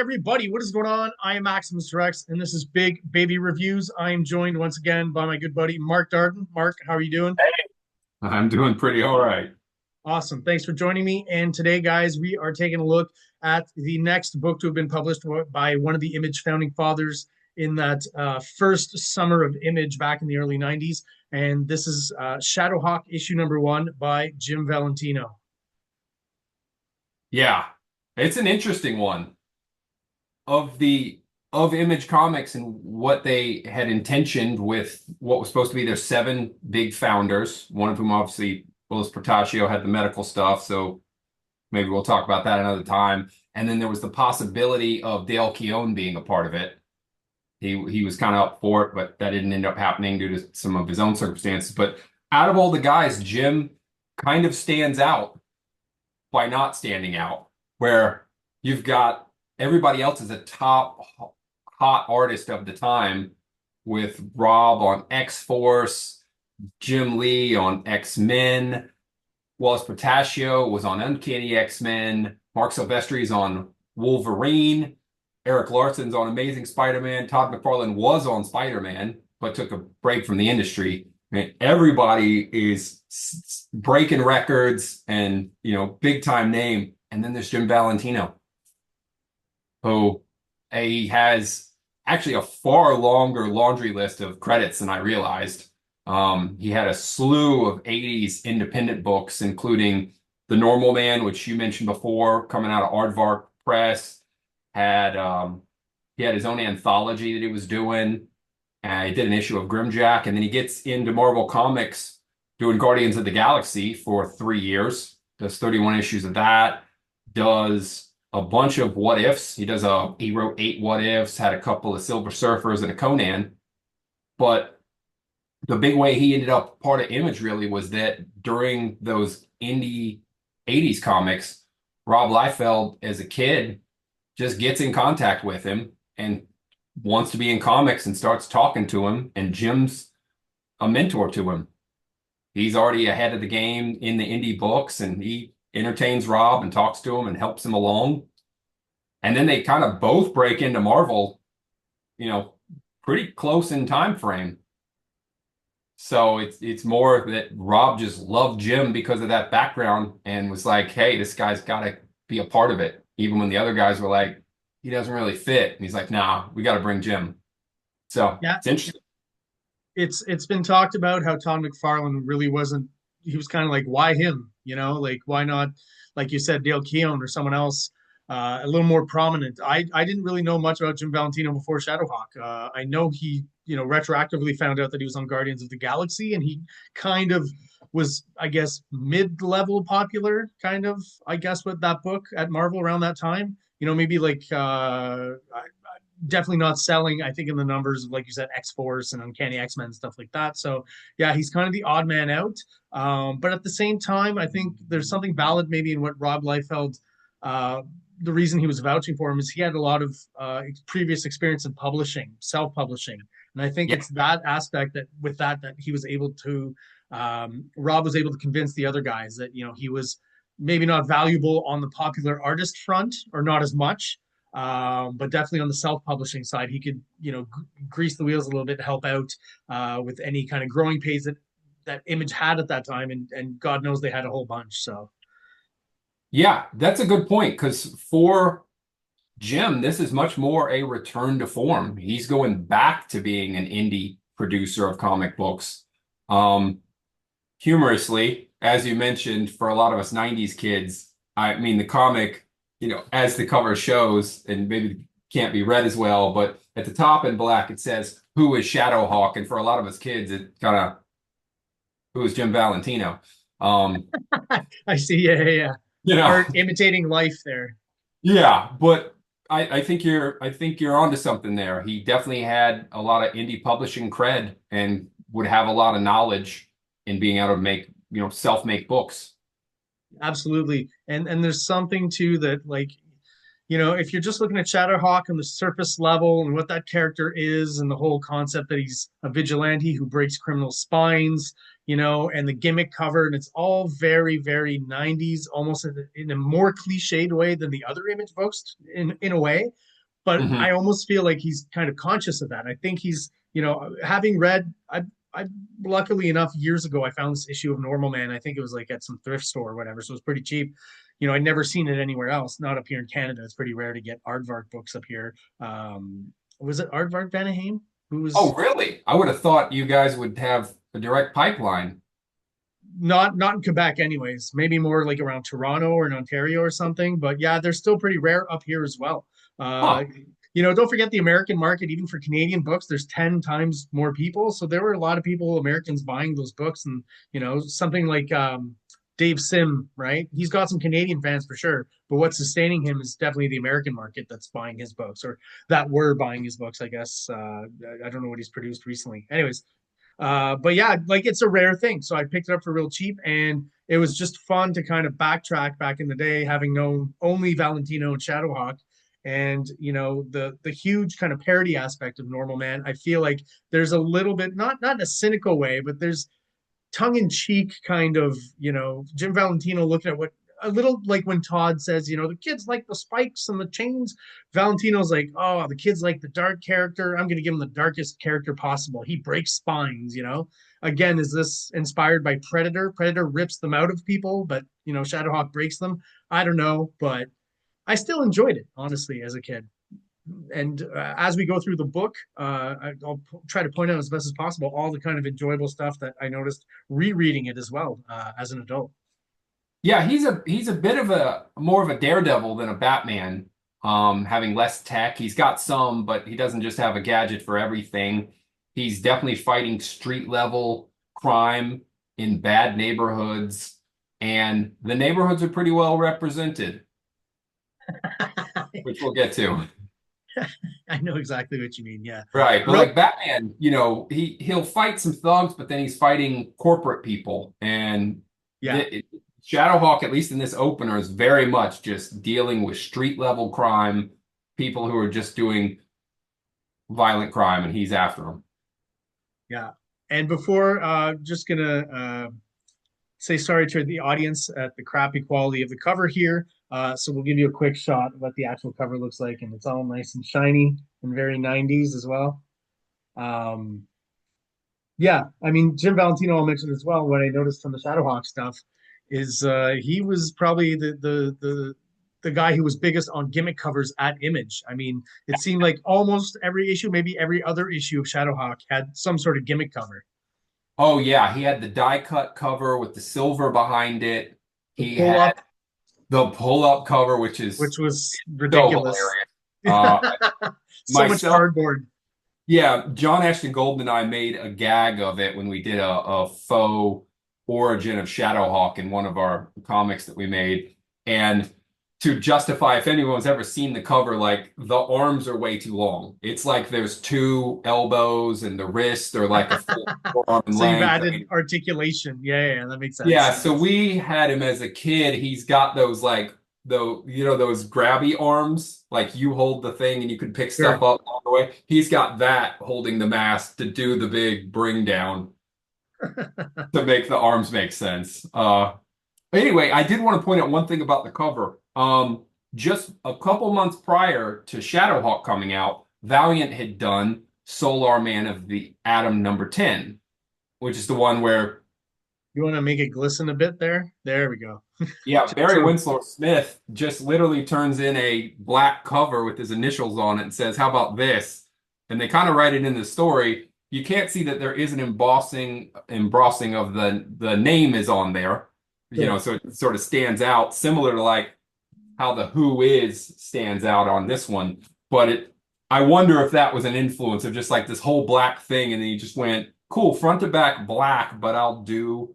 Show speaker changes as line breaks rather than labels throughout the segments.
everybody, what is going on? I am Maximus Rex, and this is Big Baby Reviews. I am joined once again by my good buddy Mark Darden. Mark, how are you doing?
I'm doing pretty all right.
Awesome. Thanks for joining me. And today, guys, we are taking a look at the next book to have been published by one of the Image founding fathers in that first summer of Image back in the early 90s. And this is Shadowhawk issue number 1 by Jim Valentino.
Yeah, it's an interesting one of the of Image Comics and what they had intentioned with what was supposed to be their seven big founders. One of whom, obviously, Willis Portacio had the medical stuff, so maybe we'll talk about that another time. And then there was the possibility of Dale Keown being a part of it. He was kind of up for it, but that didn't end up happening due to some of his own circumstances. But out of all the guys, Jim kind of stands out by not standing out, where you've got everybody else is a top hot artist of the time, with Rob on X-Force, Jim Lee on X-Men, Wallace Portacio was on Uncanny X-Men, Mark Silvestri's on Wolverine, Eric Larson's on Amazing Spider-Man, Todd McFarlane was on Spider-Man, but took a break from the industry. I mean, everybody is breaking records and, big time name. And then there's Jim Valentino, who he has actually a far longer laundry list of credits than I realized. He had a slew of 80s independent books, including The Normal Man, which you mentioned before, coming out of Aardvark Press. He had his own anthology that he was doing. He did an issue of Grimjack, and then he gets into Marvel Comics doing Guardians of the Galaxy for 3 years. Does 31 issues of that. Does a bunch of what ifs. He wrote 8 what ifs, had a couple of Silver Surfers and a Conan. But the big way he ended up part of Image really was that during those indie 80s comics, Rob Liefeld, as a kid, just gets in contact with him and wants to be in comics and starts talking to him. And Jim's a mentor to him. He's already ahead of the game in the indie books, and he entertains Rob and talks to him and helps him along. And then they kind of both break into Marvel, pretty close in time frame. So it's more that Rob just loved Jim because of that background and was like, hey, this guy's got to be a part of it. Even when the other guys were like, he doesn't really fit. And he's like, nah, we got to bring Jim. So
Yeah,
it's interesting.
it's been talked about how Todd McFarlane really wasn't. He was kind of like, why him? Like why not, like you said, Dale Keown or someone else a little more prominent. I didn't really know much about Jim Valentino before Shadowhawk. I know he retroactively found out that he was on Guardians of the Galaxy, and he kind of was, I guess, mid-level popular, kind of, I guess, with that book at Marvel around that time. Maybe like definitely not selling, I think, in the numbers of, like you said, X-Force and Uncanny X-Men and stuff like that. So yeah, he's kind of the odd man out. But at the same time, I think there's something valid maybe in what Rob Liefeld, the reason he was vouching for him is he had a lot of previous experience in publishing, self-publishing. And I think
Yeah.
it's that aspect that he was able to, Rob was able to convince the other guys that, he was maybe not valuable on the popular artist front, or not as much, but definitely on the self-publishing side, he could, grease the wheels a little bit to help out with any kind of growing pains that Image had at that time, and God knows they had a whole bunch. So
Yeah, that's a good point, because for Jim, this is much more a return to form. He's going back to being an indie producer of comic books. Um, Humorously, as you mentioned, for a lot of us 90s kids, I mean, the comic, as the cover shows, and maybe can't be read as well, but at the top in black, it says, "Who is Shadowhawk?" And for a lot of us kids, it kind of, who is Jim Valentino? Um,
I see, yeah.
you know,
Art imitating life there.
yeah, but I think you're onto something there. He definitely had a lot of indie publishing cred and would have a lot of knowledge in being able to make, self-make books.
Absolutely. And there's something too that, like, if you're just looking at Shadowhawk on the surface level and what that character is, and the whole concept that he's a vigilante who breaks criminal spines, and the gimmick cover, and it's all very, very 90s, almost in a more cliched way than the other Image books in a way. but
Hmm.
I almost feel like he's kind of conscious of that. I think he's, having read, I luckily enough years ago I found this issue of Normal Man. I think it was like at some thrift store or whatever, so it was pretty cheap. I'd never seen it anywhere else, not up here in Canada. It's pretty rare to get Aardvark books up here. Was it Aardvark Vanaheim who
Oh,
was
really? I would have thought you guys would have a direct pipeline.
not in Quebec anyways, maybe more like around Toronto or in Ontario or something, but yeah, they're still pretty rare up here as well. uh
Huh.
don't forget the American market. Even for Canadian books, there's 10 times more people, so there were a lot of people, Americans, buying those books. And something like Dave Sim, right? He's got some Canadian fans for sure, but what's sustaining him is definitely the American market that's buying his books, or that were buying his books, I guess. I don't know what he's produced recently. Anyways, but yeah, like it's a rare thing. So I picked it up for real cheap, and it was just fun to kind of backtrack back in the day, having known only Valentino and Shadowhawk. And the huge kind of parody aspect of Normal Man. I feel like there's a little bit, not in a cynical way, but there's tongue-in-cheek kind of, Jim Valentino looking at what, a little like when Todd says, the kids like the spikes and the chains. Valentino's like, oh, the kids like the dark character. I'm going to give him the darkest character possible. He breaks spines. Again, is this inspired by Predator? Predator rips them out of people, but Shadowhawk breaks them. I don't know, but I still enjoyed it, honestly, as a kid. And as we go through the book, I'll try to point out as best as possible all the kind of enjoyable stuff that I noticed rereading it as well, as an adult.
Yeah, he's a bit of a more of a daredevil than a Batman. Having less tech. He's got some, but he doesn't just have a gadget for everything. He's definitely fighting street level crime in bad neighborhoods, and the neighborhoods are pretty well represented, which we'll get to.
I know exactly what you mean. Yeah.
Right, but
Well,
like Batman, he'll fight some thugs, but then he's fighting corporate people, and
yeah.
Shadowhawk, at least in this opener, is very much just dealing with street level crime, people who are just doing violent crime, and he's after them.
Yeah. And before, just gonna say sorry to the audience at the crappy quality of the cover here. So we'll give you a quick shot of what the actual cover looks like, and it's all nice and shiny and very 90s as well. Um, yeah, I mean, Jim Valentino, I'll mention as well. What I noticed from the Shadowhawk stuff is he was probably the guy who was biggest on gimmick covers at Image. I mean, it seemed like almost every issue, maybe every other issue of Shadowhawk, had some sort of gimmick cover.
Oh yeah, he had the die cut cover with the silver behind it.
The
He
pull
had
up,
the pull up cover, which is
which was
so
ridiculous.
hilarious. Uh,
So much
myself,
cardboard.
yeah, John Ashton Golden and I made a gag of it when we did a faux origin of Shadowhawk in one of our comics that we made. And to justify, if anyone's ever seen the cover, like the arms are way too long. It's like there's two elbows and the wrists are like a full forearm in
So you've
length. I
added
mean,
articulation. Yeah, that makes
yeah,
sense.
so we had him as a kid. He's got those like those grabby arms, like you hold the thing and you can pick stuff
Sure.
up all the way. He's got that holding the mask to do the big bring down to make the arms make sense. Anyway, I did want to point out one thing about the cover. Just a couple months prior to Shadowhawk coming out, Valiant had done Solar Man of the Atom number 10, which is the one where
You want to make it glisten a bit there? There we go.
yeah,
Just
Barry
so
Winslow Smith just literally turns in a black cover with his initials on it and says, "How about this?" And they kind of write it in the story. You can't see that there is an embossing of the name is on there,
sure.
so it sort of stands out, similar to like how the Who is stands out on this one. But I wonder if that was an influence of just like this whole black thing, and then you just went, "Cool, front to back black, but I'll do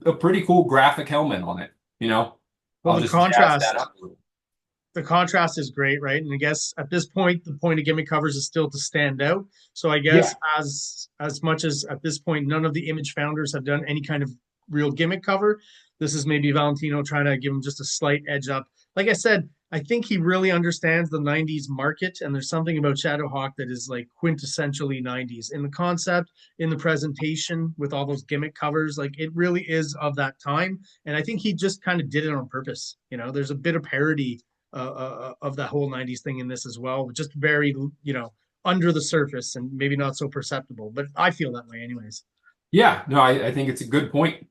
a pretty cool graphic helmet on it." You know,
Well,
I'll just jazz that up a little.
the contrast is great, right? And I guess at this point, the point of gimmick covers is still to stand out. So I
Yeah.
guess as much as at this point, none of the Image founders have done any kind of real gimmick cover. This is maybe Valentino trying to give him just a slight edge up. Like I said, I think he really understands the 90s market, and there's something about Shadowhawk that is like quintessentially 90s in the concept, in the presentation, with all those gimmick covers. Like it really is of that time. And I think he just kind of did it on purpose. There's a bit of parody of that whole 90s thing in this as well. Just very, under the surface and maybe not so perceptible, but I feel that way anyways.
Yeah, no, I think it's a good point.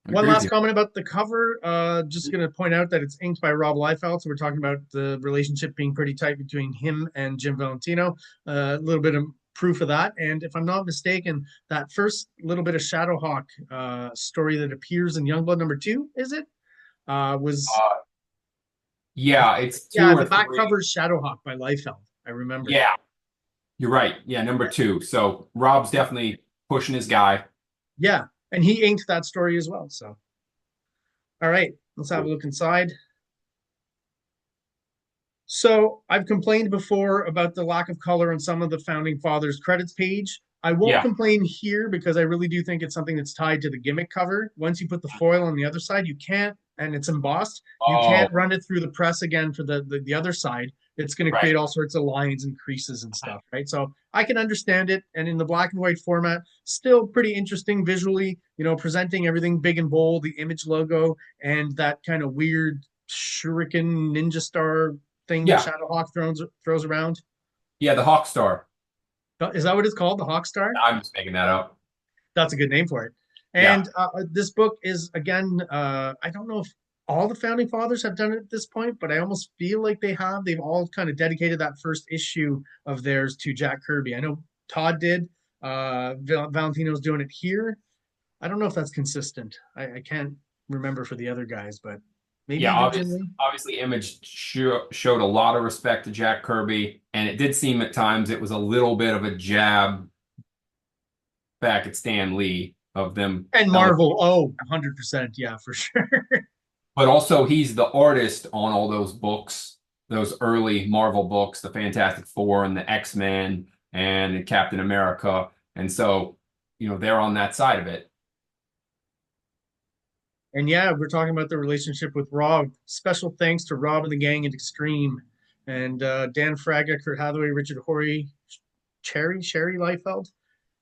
I
One
agree with
last
you.
comment about the cover. Just going to point out that it's inked by Rob Liefeld. So we're talking about the relationship being pretty tight between him and Jim Valentino. A little bit of proof of that. And if I'm not mistaken, that first little bit of Shadowhawk story that appears in Youngblood #2, is it? Was
Uh, yeah, it's two
Yeah,
or
the back
three.
cover is Shadowhawk by Liefeld. I remember.
Yeah, you're right. Yeah, number two. So Rob's definitely pushing his guy.
Yeah, and he inked that story as well. So, all right, let's have a
Cool.
look inside. So I've complained before about the lack of color on some of the founding fathers credits page. I won't
Yeah.
complain here because I really do think it's something that's tied to the gimmick cover. Once you put the foil on the other side, you can't, and it's embossed, you
Oh,
can't run it through the press again for the other side. It's going to
right.
create all sorts of lines and creases and stuff, right? So I can understand it. And in the black and white format, still pretty interesting visually, presenting everything big and bold, the image logo, and that kind of weird shuriken ninja star thing that
Yeah.
Shadowhawk throws around.
Yeah, the Hawk Star.
Is that what it's called? The Hawk Star?
I'm just making that up.
That's a good name for it.
Yeah.
And this book is, again, I don't know if all the founding fathers have done it at this point, but I almost feel like they have. They've all kind of dedicated that first issue of theirs to Jack Kirby. I know Todd did. Valentino's doing it here. I don't know if that's consistent. I can't remember for the other guys, but maybe
Yeah,
regionally.
obviously Image showed a lot of respect to Jack Kirby, and it did seem at times it was a little bit of a jab back at Stan Lee of them
And
elevating.
Marvel, 100%. Yeah, for sure.
But also he's the artist on all those books, those early Marvel books, the Fantastic Four and the X-Men and Captain America. And so, they're on that side of it.
And yeah, we're talking about the relationship with Rob. Special thanks to Rob and the gang at Extreme, and Dan Fraga, Kurt Hathaway, Richard Horry, Sherry Liefeld,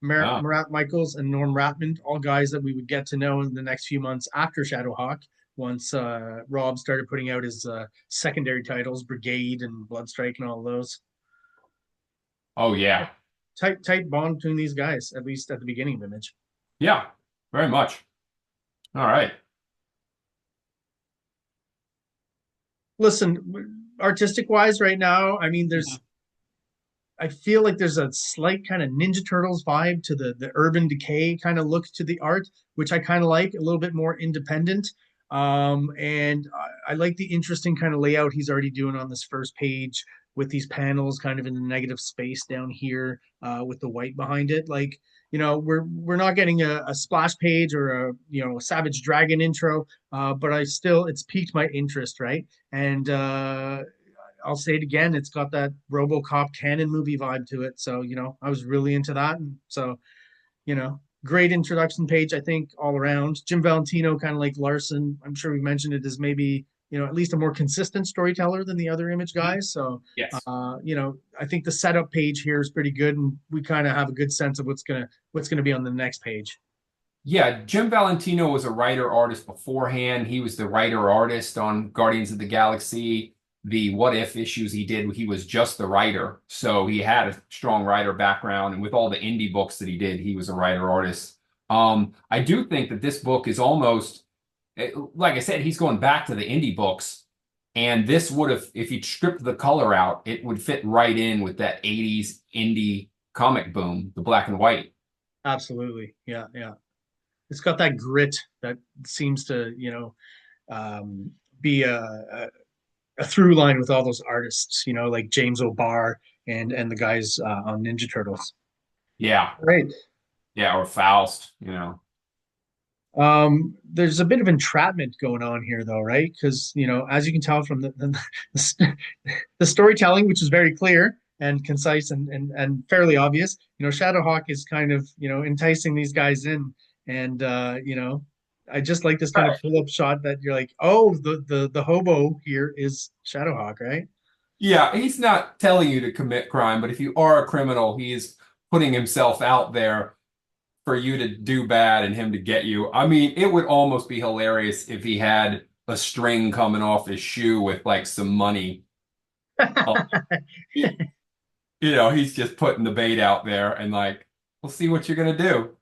Ah,
Marat Michaels, and Norm Ratman, all guys that we would get to know in the next few months after Shadowhawk, once Rob started putting out his secondary titles, Brigade and Bloodstrike and all of those.
oh yeah.
Tight bond between these guys, at least at the beginning of Image.
Yeah, very much. All right.
Listen, artistic wise, right now, I mean,
Mhm.
I feel like there's a slight kind of Ninja Turtles vibe to the Urban Decay kind of look to the art, which I kind of like, a little bit more independent. And I like the interesting kind of layout he's already doing on this first page with these panels kind of in the negative space down here with the white behind it. Like, we're not getting a splash page or a Savage Dragon intro, but it's piqued my interest, right? And I'll say it again. It's got that RoboCop canon movie vibe to it. So, I was really into that. And so, great introduction page, I think, all around. Jim Valentino, kind of like Larson. I'm sure we mentioned it as maybe, at least a more consistent storyteller than the other Image guys. So,
Yes.
I think the setup page here is pretty good. And we kind of have a good sense of what's gonna be on the next page.
Yeah, Jim Valentino was a writer artist beforehand. He was the writer artist on Guardians of the Galaxy. The What If issues he did, he was just the writer. So he had a strong writer background. And with all the indie books that he did, he was a writer artist. I do think that this book is almost, like I said, he's going back to the indie books. And this would have, if he stripped the color out, it would fit right in with that 80s indie comic boom, the black and white.
Absolutely. Yeah. Yeah. It's got that grit that seems to, um, be a through line with all those artists, like James O'Barr and the guys on Ninja Turtles.
Yeah.
Right.
Yeah, or Faust.
There's a bit of entrapment going on here, though, right? Because as you can tell from the storytelling, which is very clear and concise and fairly obvious, Shadowhawk is kind of enticing these guys in, and I just like this kind of pull up shot that you're like, oh, the hobo here is Shadowhawk, right?
Yeah, he's not telling you to commit crime, but if you are a criminal, he is putting himself out there for you to do bad and him to get you. I mean, it would almost be hilarious if he had a string coming off his shoe with like some money. He, he's just putting the bait out there and like, we'll see what you're gonna do.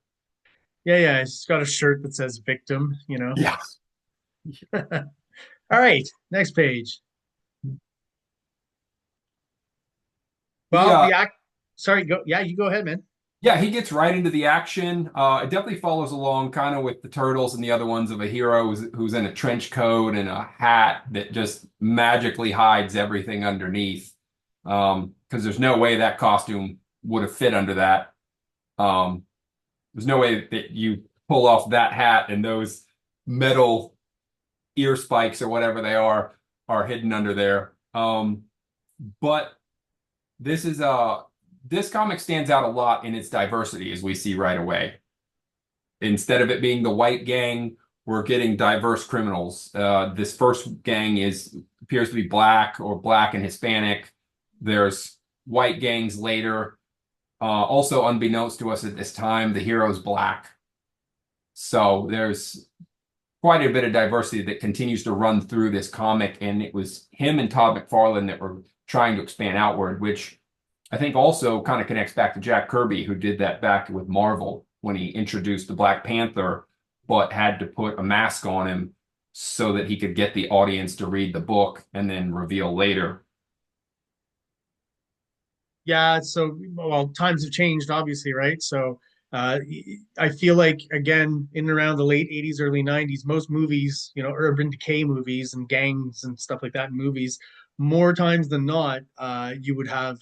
Yeah, yeah. He's got a shirt that says victim.
Yeah.
All right, next page.
He
Well, the act. Sorry, go. Yeah, you go ahead, man.
Yeah, he gets right into the action. It definitely follows along kind of with the turtles and the other ones of a hero who's in a trench coat and a hat that just magically hides everything underneath. Because there's no way that costume would have fit under that. Um, there's no way that you pull off that hat and those metal ear spikes or whatever they are hidden under there. But this is this comic stands out a lot in its diversity, as we see right away. Instead of it being the white gang, we're getting diverse criminals. This first gang appears to be black or black and Hispanic. There's white gangs later. Also, unbeknownst to us at this time, the hero's black. So there's quite a bit of diversity that continues to run through this comic, and it was him and Todd McFarlane that were trying to expand outward, which I think also kind of connects back to Jack Kirby, who did that back with Marvel when he introduced the Black Panther, but had to put a mask on him so that he could get the audience to read the book and then reveal later.
Yeah, so well, times have changed, obviously, right? So uh, I feel like again, in and around the late '80s, early '90s, most movies, urban decay movies and gangs and stuff like that in movies, more times than not, you would have,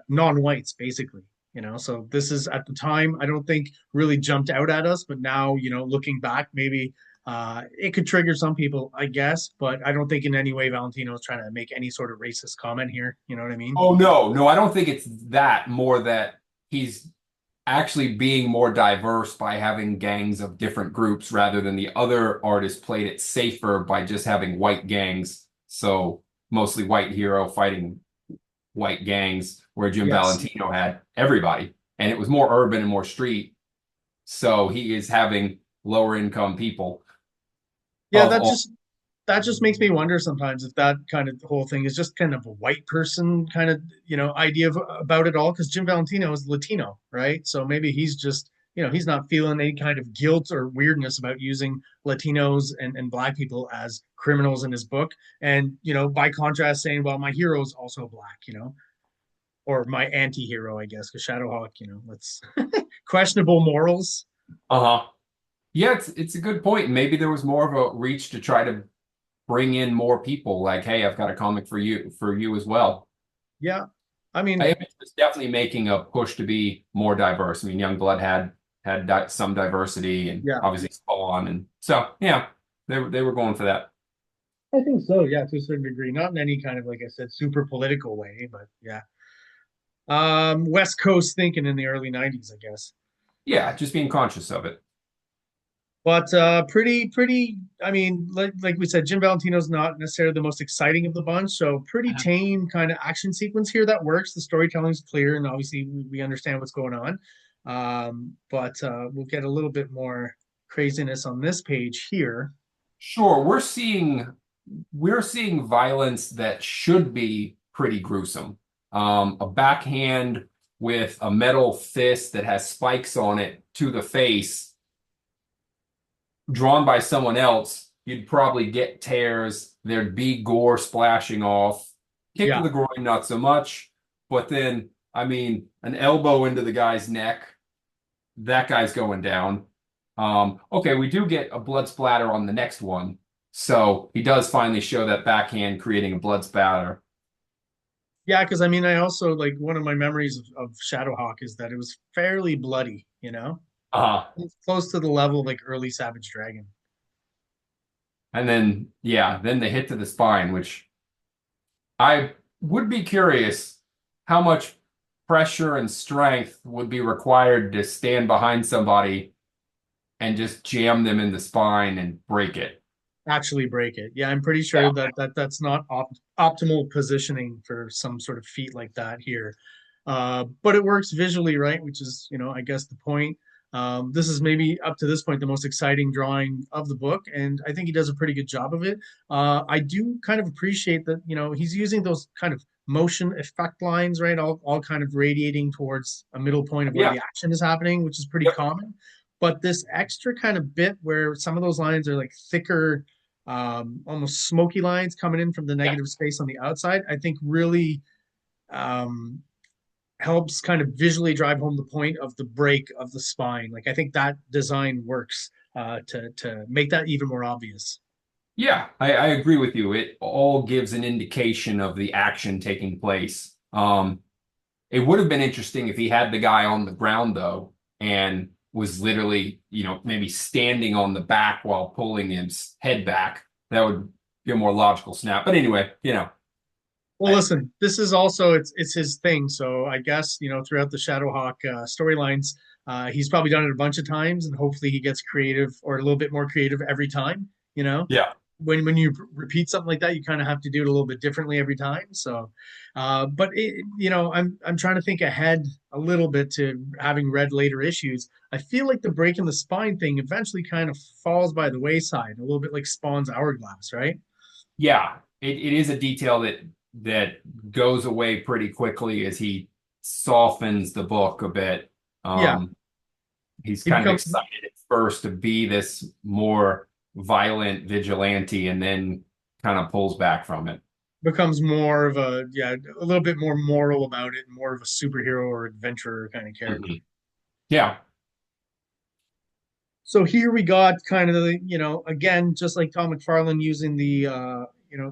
non-whites basically. So this is at the time, I don't think really jumped out at us, but now, looking back, maybe it could trigger some people, I guess, but I don't think in any way Valentino's trying to make any sort of racist comment here. You know what I mean?
Oh, no, no, I don't think it's that, more that he's actually being more diverse by having gangs of different groups rather than the other artists played it safer by just having white gangs. So mostly white hero fighting white gangs, where Jim
Yes.
Valentino had everybody. And it was more urban and more street. So he is having lower income people
Yeah,
of
that
all.
just that just makes me wonder sometimes if that kind of whole thing is just kind of a white person kind of, idea about it all. Because Jim Valentino is Latino, right? So maybe he's just, he's not feeling any kind of guilt or weirdness about using Latinos and black people as criminals in his book. And, by contrast, saying, well, my hero is also black, or my anti-hero, I guess, because Shadowhawk, let's questionable morals.
Uh-huh. Yeah, it's a good point. Maybe there was more of a reach to try to bring in more people. Like, hey, I've got a comic for you as well.
Yeah. I mean,
Image was definitely making a push to be more diverse. I mean, Youngblood had some diversity, and
yeah.
obviously Spawn, and so yeah, they were going for that.
I think so, yeah, to a certain degree. Not in any kind of, like I said, super political way, but yeah. West Coast thinking in the early '90s, I guess.
Yeah, just being conscious of it.
But pretty. I mean, like we said, Jim Valentino's not necessarily the most exciting of the bunch, so pretty tame kind of action sequence here that works. The storytelling's clear, and obviously we understand what's going on. But we'll get a little bit more craziness on this page here.
Sure, we're seeing violence that should be pretty gruesome. A backhand with a metal fist that has spikes on it to the face, drawn by someone else, you'd probably get tears. There'd be gore splashing off. Kick to
Yeah,
the groin, not so much. But then, I mean, an elbow into the guy's neck, that guy's going down. Okay, we do get a blood splatter on the next one. So he does finally show that backhand creating a blood spatter.
yeah, because I mean, I also like one of my memories of Shadowhawk is that it was fairly bloody.
Uh,
It's close to the level of like early Savage Dragon.
and then, yeah, then the hit to the spine, which I would be curious how much pressure and strength would be required to stand behind somebody and just jam them in the spine and break it.
Actually break it. Yeah, I'm pretty
Yeah.
sure that's not optimal positioning for some sort of feat like that here. But it works visually, right? Which is, I guess the point. This is maybe up to this point the most exciting drawing of the book, and I think he does a pretty good job of it. I do kind of appreciate that, he's using those kind of motion effect lines, right? All kind of radiating towards a middle point of where
Yeah.
the action is happening, which is pretty
Yep.
common. But this extra kind of bit where some of those lines are like thicker, almost smoky lines coming in from the
Yeah.
negative space on the outside, I think really um, helps kind of visually drive home the point of the break of the spine. Like I think that design works to make that even more obvious.
Yeah, I agree with you. It all gives an indication of the action taking place. It would have been interesting if he had the guy on the ground though, and was literally, maybe standing on the back while pulling his head back. That would be a more logical snap. But anyway,
Well,
I,
listen, this is also it's his thing. So I guess throughout the Shadowhawk storylines, he's probably done it a bunch of times, and hopefully he gets creative or a little bit more creative every time.
yeah,
When you repeat something like that, you kind of have to do it a little bit differently every time. So, but I'm trying to think ahead a little bit to having read later issues. I feel like the break in the spine thing eventually kind of falls by the wayside, a little bit like Spawn's hourglass, right?
yeah. It is a detail that goes away pretty quickly as he softens the book a bit.
Yeah,
Um, he's
he
kind of
becomes
excited at first to be this more violent vigilante and then kind of pulls back from it.
becomes more of a little bit more moral about it, more of a superhero or adventurer kind of character.
Mhm. Yeah.
So here we got kind of the, again, just like Tom McFarlane using the,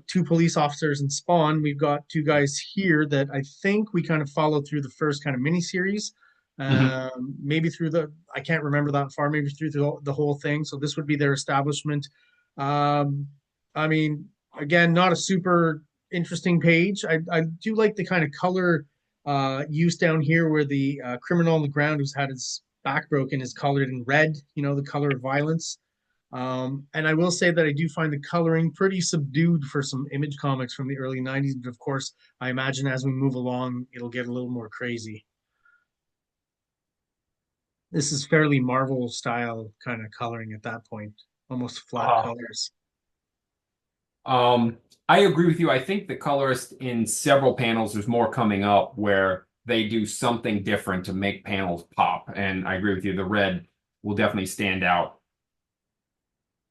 two police officers in Spawn, we've got two guys here that I think we kind of followed through the first kind of miniseries.
Mhm.
Maybe through I can't remember that far, maybe through the whole thing. So this would be their establishment. Um, I mean, again, not a super interesting page. I do like the kind of color use down here where the criminal on the ground who's had his back broken is colored in red, the color of violence. And I will say that I do find the coloring pretty subdued for some Image comics from the early 90s. But of course, I imagine as we move along, it'll get a little more crazy. This is fairly Marvel style kind of coloring at that point, almost flat
Uh,
colors.
um, I agree with you. I think the colorist in several panels, there's more coming up where they do something different to make panels pop. And I agree with you. The red will definitely stand out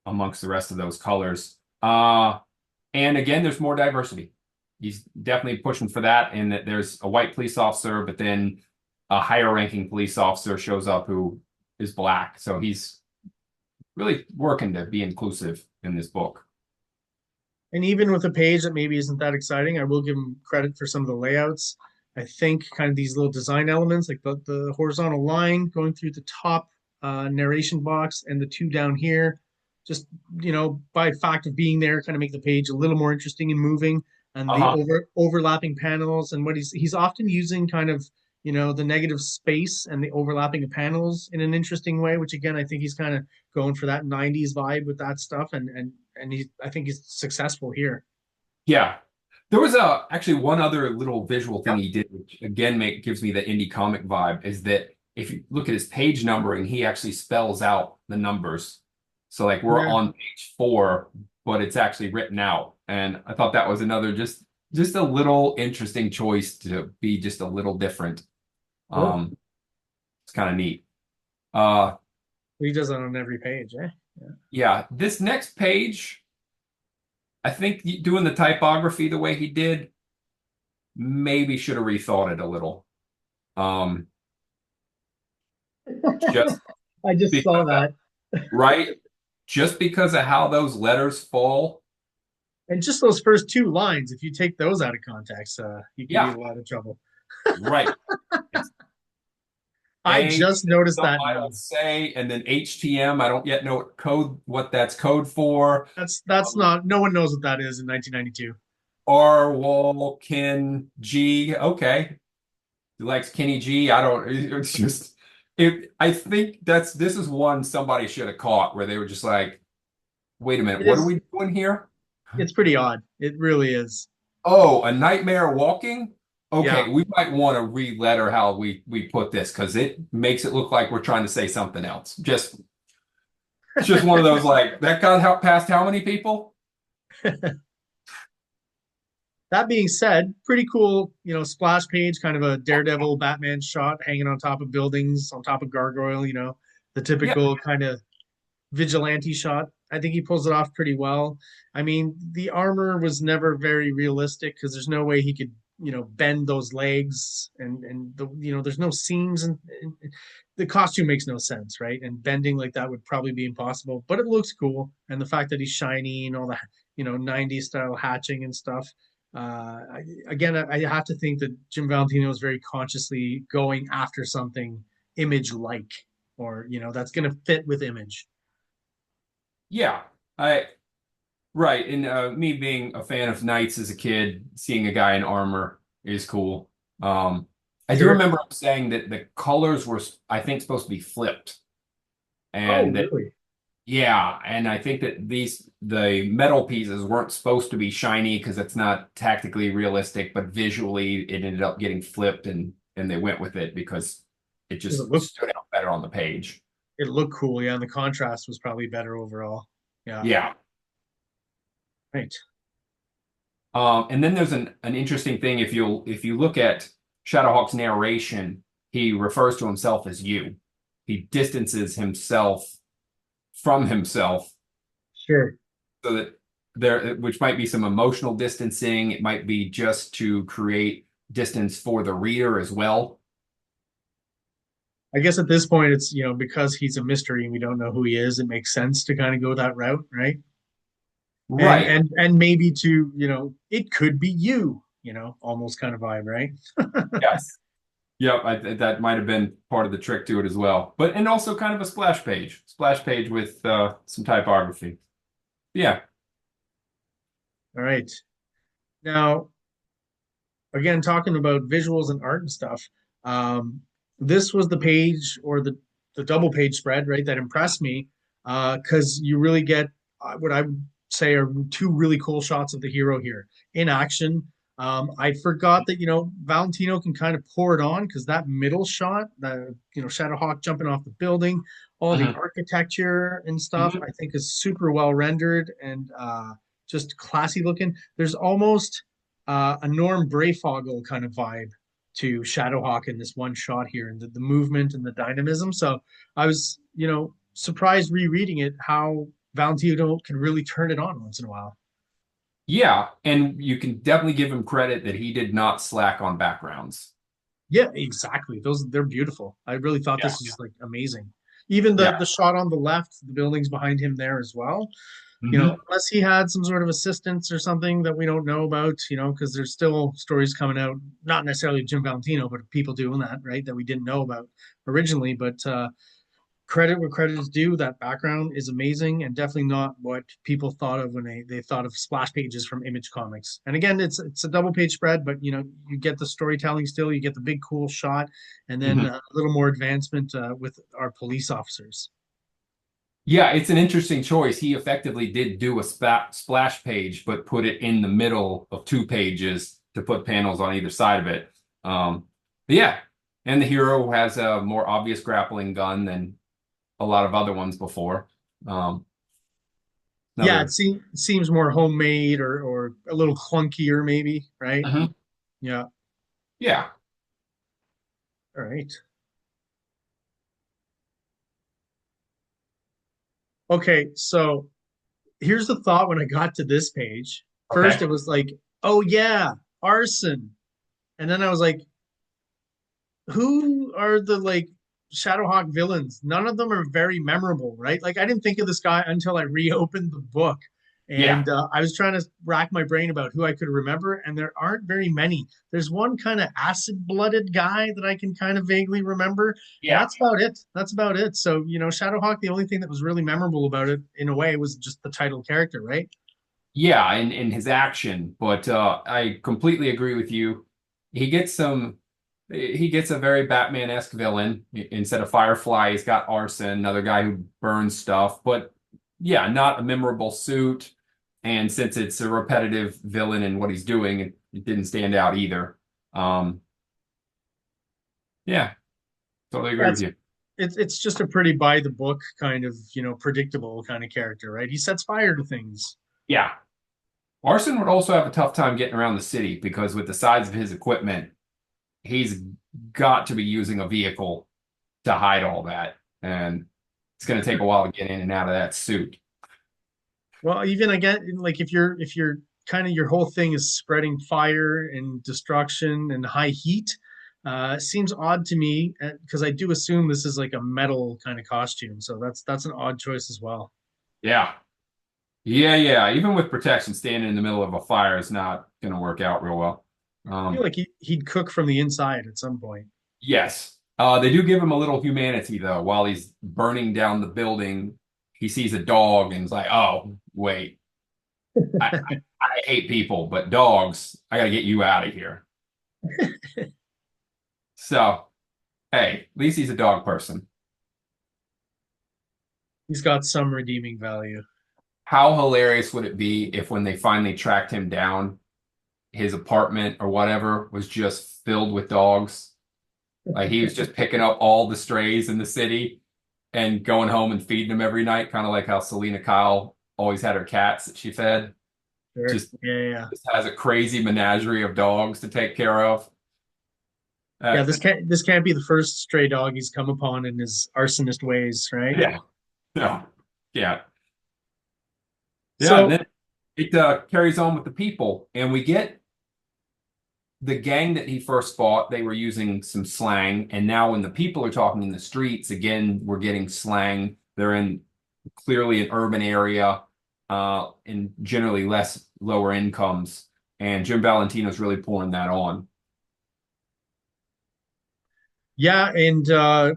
amongst the rest of those colors. And again, there's more diversity. He's definitely pushing for that, and that there's a white police officer, but then a higher ranking police officer shows up who is black. So he's really working to be inclusive in this book.
And even with a page that maybe isn't that exciting, I will give him credit for some of the layouts. I think kind of these little design elements, like the horizontal line going through the top narration box and the two down here, just by fact of being there, kind of make the page a little more interesting and moving. And the
Uh-huh.
overlapping panels and what he's often using kind of the negative space and the overlapping of panels in an interesting way, which again I think he's kind of going for that 90s vibe with that stuff and I think he's successful here.
Yeah. There was actually one other little visual thing he did, which again gives me the indie comic vibe, is that if you look at his page numbering, he actually spells out the numbers. So like we're
Yeah.
on page 4, but it's actually written out. And I thought that was another just a little interesting choice to be just a little different.
Cool.
Um, it's kind of neat. Uh,
He does that on every page, eh? Yeah.
yeah, this next page, I think doing the typography the way he did maybe should have rethought it a little. Um, just
I just saw
because,
that.
right? Just because of how those letters fall.
And just those first two lines, if you take those out of context, you could be
Yeah,
in a lot of trouble.
right. It's
I
A,
just noticed
some
that
I
now.
will say, and then HTM. I don't yet know what that's code for.
That's not. No one knows what that is in 1992.
R Wall Ken G. Okay, he likes Kenny G. I don't. It's just it. I think this is one somebody should have caught where they were just like, wait a minute,
It
what are
is.
we doing here?
It's pretty odd. It really is.
Oh, a nightmare walking.
Yeah.
Okay, we might want to re-letter how we put this because it makes it look like we're trying to say something else. Just it's just one of those like that got past how many people?
That being said, pretty cool, splash page, kind of a Daredevil Batman shot hanging on top of buildings, on top of gargoyle, the
Yeah,
typical kind of vigilante shot. I think he pulls it off pretty well. I mean, the armor was never very realistic because there's no way he could, bend those legs and there's no seams and the costume makes no sense, right? And bending like that would probably be impossible, but it looks cool. And the fact that he's shiny and all the, 90s style hatching and stuff. I have to think that Jim Valentino is very consciously going after something image like, or, that's going to fit with image.
yeah. I right. And me being a fan of knights as a kid, seeing a guy in armor is cool. I do
Sure.
remember him saying that the colors were, I think, supposed to be flipped,
Oh,
and that
really?
yeah, and I think that the metal pieces weren't supposed to be shiny because it's not tactically realistic, but visually it ended up getting flipped and they went with it because it
Does it
just
look
stood out better on the page.
it looked cool, yeah, and the contrast was probably better overall. Yeah,
Yeah.
right.
And then there's an interesting thing if you look at Shadowhawk's narration, he refers to himself as you. He distances himself from himself
Sure.
so that there, which might be some emotional distancing. It might be just to create distance for the reader as well.
I guess at this point it's, because he's a mystery and we don't know who he is, it makes sense to kind of go that route, right? And
Right.
and maybe to, it could be you, almost kind of vibe, right?
Yes. Yep. That might have been part of the trick to it as well. But and also kind of a splash page with some typography. Yeah.
All right. Now, again, talking about visuals and art and stuff, um, this was the page or the double page spread, right, that impressed me because you really get what I would say are two really cool shots of the hero here in action. I forgot that Valentino can kind of pour it on because that middle shot, the Shadowhawk jumping off the building, all the
Mhm.
architecture and stuff,
Mhm.
I think is super well rendered and just classy looking. There's almost a Norm Brayfogle kind of vibe to Shadowhawk in this one shot here, and the movement and the dynamism. So I was, surprised rereading it how Valentino can really turn it on once in a while.
Yeah, and you can definitely give him credit that he did not slack on backgrounds.
Yeah, exactly. They're beautiful. I really thought
Yeah.
this was like amazing. Even the
Yeah.
the shot on the left, the buildings behind him there as well.
Hmm.
Unless he had some sort of assistance or something that we don't know about, because there's still stories coming out, not necessarily Jim Valentino, but people doing that, right, that we didn't know about originally. But credit where credit is due, that background is amazing and definitely not what people thought of when they thought of splash pages from Image Comics. And again, it's a double page spread, but you get the storytelling still, you get the big cool shot, and then
Hmm.
a little more advancement with our police officers.
Yeah, it's an interesting choice. He effectively did do a splash page, but put it in the middle of two pages to put panels on either side of it. But yeah, and the hero has a more obvious grappling gun than a lot of other ones before. Um,
Yeah,
another,
it seems more homemade or a little clunkier, maybe, right?
Mhm.
Yeah.
Yeah.
All right. Okay. So here's the thought when I got to this page. First,
Okay.
it was like, oh, yeah, arson. And then I was like, who are the like Shadowhawk villains? None of them are very memorable, right? Like I didn't think of this guy until I reopened the book,
Yeah.
and I was trying to rack my brain about who I could remember, and there aren't very many. There's one kind of acid-blooded guy that I can kind of vaguely remember, and
Yeah.
that's about it. That's about it. So Shadowhawk, the only thing that was really memorable about it, in a way, was just the title character, right?
Yeah, in his action, but I completely agree with you. He gets some he gets a very Batman-esque villain. Instead of Firefly, he's got Arson, another guy who burns stuff, but yeah, not a memorable suit. And since it's a repetitive villain in what he's doing, it didn't stand out either. Um, yeah, totally agree with
That's
you.
it's just a pretty by the book kind of, predictable kind of character, right? He sets fire to things.
Yeah. Arson would also have a tough time getting around the city because with the size of his equipment, he's got to be using a vehicle to hide all that. And it's going to take a while to get in and out of that suit.
Well, even again, like if you're kind of your whole thing is spreading fire and destruction and high heat, seems odd to me because I do assume this is like a metal kind of costume. So that's an odd choice as well.
Yeah. Yeah, yeah. Even with protection, standing in the middle of a fire is not going to work out real well.
I feel
Um,
like he'd cook from the inside at some point.
yes. They do give him a little humanity, though. While he's burning down the building, he sees a dog and he's like, oh, wait, I hate people, but dogs, I got to get you out of here. So, hey, at least he's a dog person.
He's got some redeeming value.
How hilarious would it be if when they finally tracked him down, his apartment or whatever was just filled with dogs? Like he was just picking up all the strays in the city and going home and feeding them every night, kind of like how Selena Kyle always had her cats that she fed.
Sure.
Just,
Yeah, yeah.
just has a crazy menagerie of dogs to take care of.
Yeah,
Uh,
this can't be the first stray dog he's come upon in his arsonist ways, right?
yeah, no, yeah, yeah. And
So
then it carries on with the people, and we get the gang that he first fought. They were using some slang, and now when the people are talking in the streets, again, we're getting slang. They're in clearly an urban area, and generally less lower incomes. And Jim Valentino's really pulling that on.
yeah, and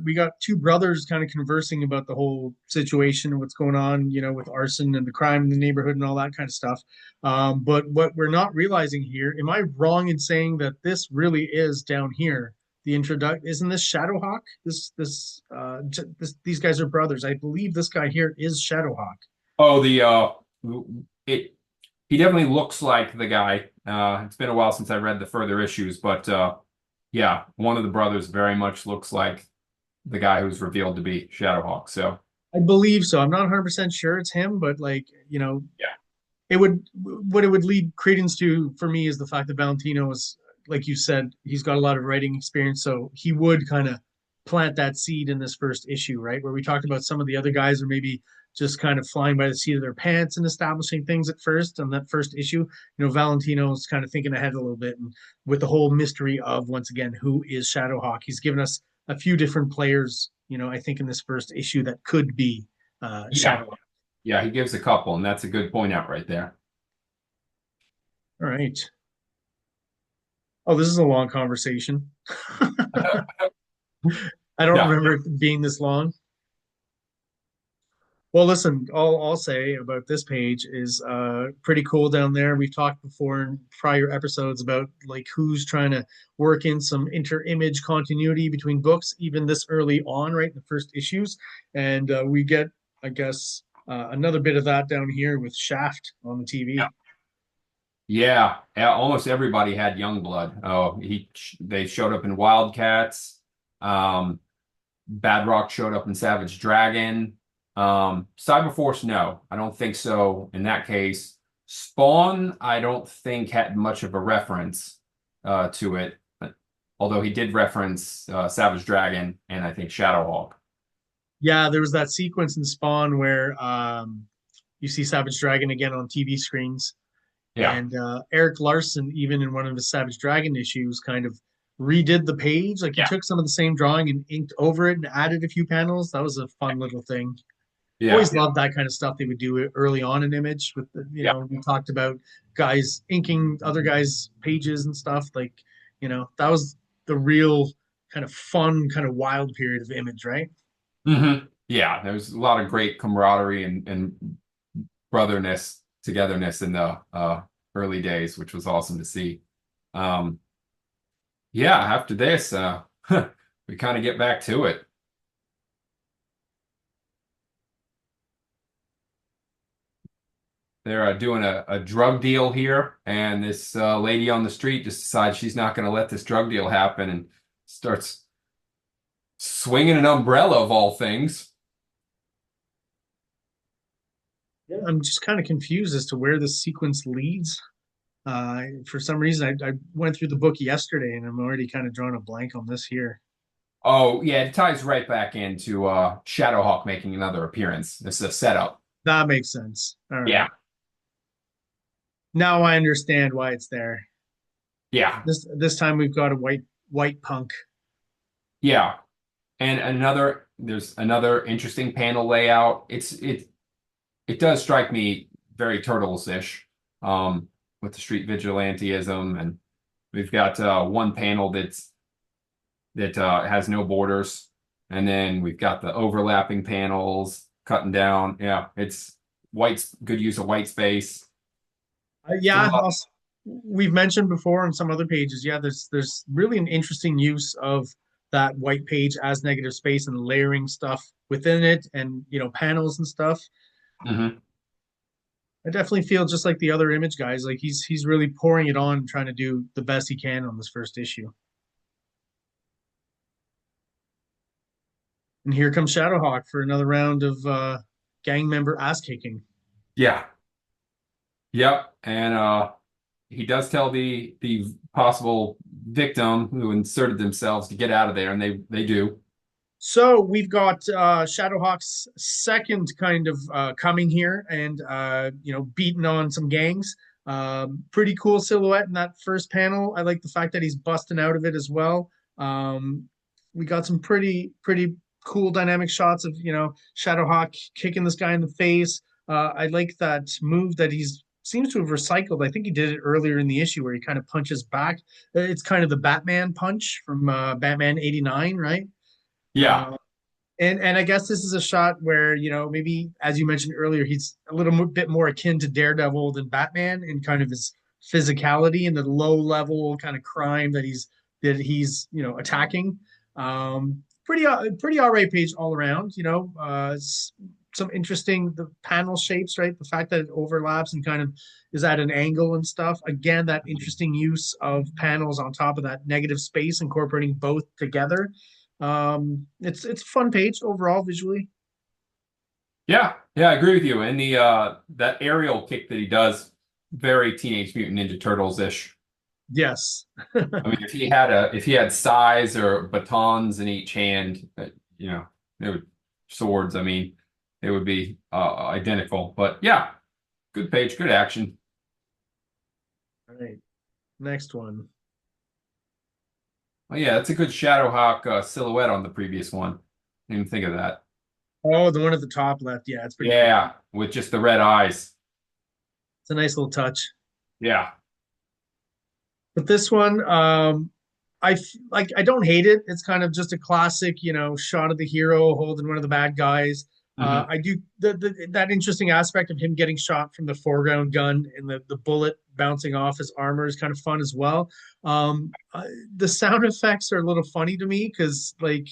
we got two brothers kind of conversing about the whole situation and what's going on, with arson and the crime in the neighborhood and all that kind of stuff. But what we're not realizing here, am I wrong in saying that this really is down here? The introduction isn't this Shadowhawk? These guys are brothers. I believe this guy here is Shadowhawk.
Oh, it he definitely looks like the guy. It's been a while since I read the further issues, but yeah, one of the brothers very much looks like the guy who's revealed to be Shadowhawk. So
I believe so. I'm not 100% sure it's him, but like,
yeah,
it would what it would lead credence to for me is the fact that Valentino is, like you said, he's got a lot of writing experience, so he would kind of plant that seed in this first issue, right? Where we talked about some of the other guys are maybe just kind of flying by the seat of their pants and establishing things at first on that first issue. Valentino's kind of thinking ahead a little bit, and with the whole mystery of once again who is Shadowhawk, he's given us a few different players. I think in this first issue that could be
yeah,
Shadowhawk.
yeah. He gives a couple, and that's a good point out right there.
All right. Oh, this is a long conversation. I don't
Yeah,
remember it being this long. Well, listen, all I'll say about this page is pretty cool down there. We've talked before in prior episodes about like who's trying to work in some inter-image continuity between books, even this early on, right in the first issues. And we get, I guess, another bit of that down here with Shaft on the
yeah,
TV.
yeah. Almost everybody had Youngblood. Oh, they showed up in Wildcats. Um, Badrock showed up in Savage Dragon. Cyberforce, no, I don't think so. In that case, Spawn, I don't think had much of a reference to it, although he did reference Savage Dragon and I think Shadowhawk.
Yeah, there was that sequence in Spawn where you see Savage Dragon again on TV screens.
Yeah,
And Eric Larson, even in one of his Savage Dragon issues, kind of redid the page. Like he
yeah,
took some of the same drawing and inked over it and added a few panels. That was a fun little thing.
yeah,
Always loved that kind of stuff they would do early on in Image. With
yeah.
we talked about guys inking other guys' pages and stuff. Like, that was the real kind of fun, kind of wild period of Image, right?
Yeah, there was a lot of great camaraderie and brotherness, togetherness in the early days, which was awesome to see. Um, yeah, after this, we kind of get back to it. they're doing a drug deal here, and this lady on the street just decides she's not going to let this drug deal happen and starts swinging an umbrella of all things.
Yeah, I'm just kind of confused as to where this sequence leads. For some reason, I went through the book yesterday, and I'm already kind of drawing a blank on this here.
Oh, yeah, it ties right back into Shadowhawk making another appearance. This is a setup.
That makes sense. All
Yeah,
right. Now I understand why it's there.
yeah,
This time we've got a white punk.
yeah. And there's another interesting panel layout. It does strike me very Turtles-ish, with the street vigilantism, and we've got one panel that has no borders, and then we've got the overlapping panels cutting down. Yeah, it's good use of white space.
Yeah,
Some
also, we've mentioned before on some other pages. Yeah, there's really an interesting use of that white page as negative space and layering stuff within it, and panels and stuff.
Mhm.
I definitely feel just like the other image guys, like he's really pouring it on, trying to do the best he can on this first issue. And here comes Shadowhawk for another round of gang member ass kicking.
Yeah, yep, and he does tell the possible victim who inserted themselves to get out of there, and they do.
So we've got Shadowhawk's second kind of coming here, and beating on some gangs. Pretty cool silhouette in that first panel. I like the fact that he's busting out of it as well. We got some pretty cool dynamic shots of Shadowhawk kicking this guy in the face. I like that move that he's seems to have recycled. I think he did it earlier in the issue where he kind of punches back. It's kind of the Batman punch from Batman '89, right?
Yeah,
Uh, and I guess this is a shot where, maybe as you mentioned earlier, he's a little bit more akin to Daredevil than Batman in kind of his physicality and the low level kind of crime that he's attacking. Pretty all right page all around. Some interesting the panel shapes, right? The fact that it overlaps and kind of is at an angle and stuff. Again, that interesting use of panels on top of that negative space, incorporating both together. It's a fun page overall visually.
yeah, I agree with you. And the that aerial kick that he does, very Teenage Mutant Ninja Turtles-ish.
Yes.
I mean, if he had size or batons in each hand, you know, it would swords. I mean, it would be identical. But yeah, good page, good action.
All right. Next one.
Oh yeah, that's a good Shadowhawk silhouette on the previous one. Didn't even think of that.
Oh, the one at the top left. Yeah, it's pretty cool.
Yeah, with just the red eyes.
It's a nice little touch.
Yeah.
But this one, I don't hate it. It's kind of just a classic, shot of the hero holding one of the bad guys.
Hmm.
I do that interesting aspect of him getting shot from the foreground gun and the bullet bouncing off his armor is kind of fun as well. The sound effects are a little funny to me because like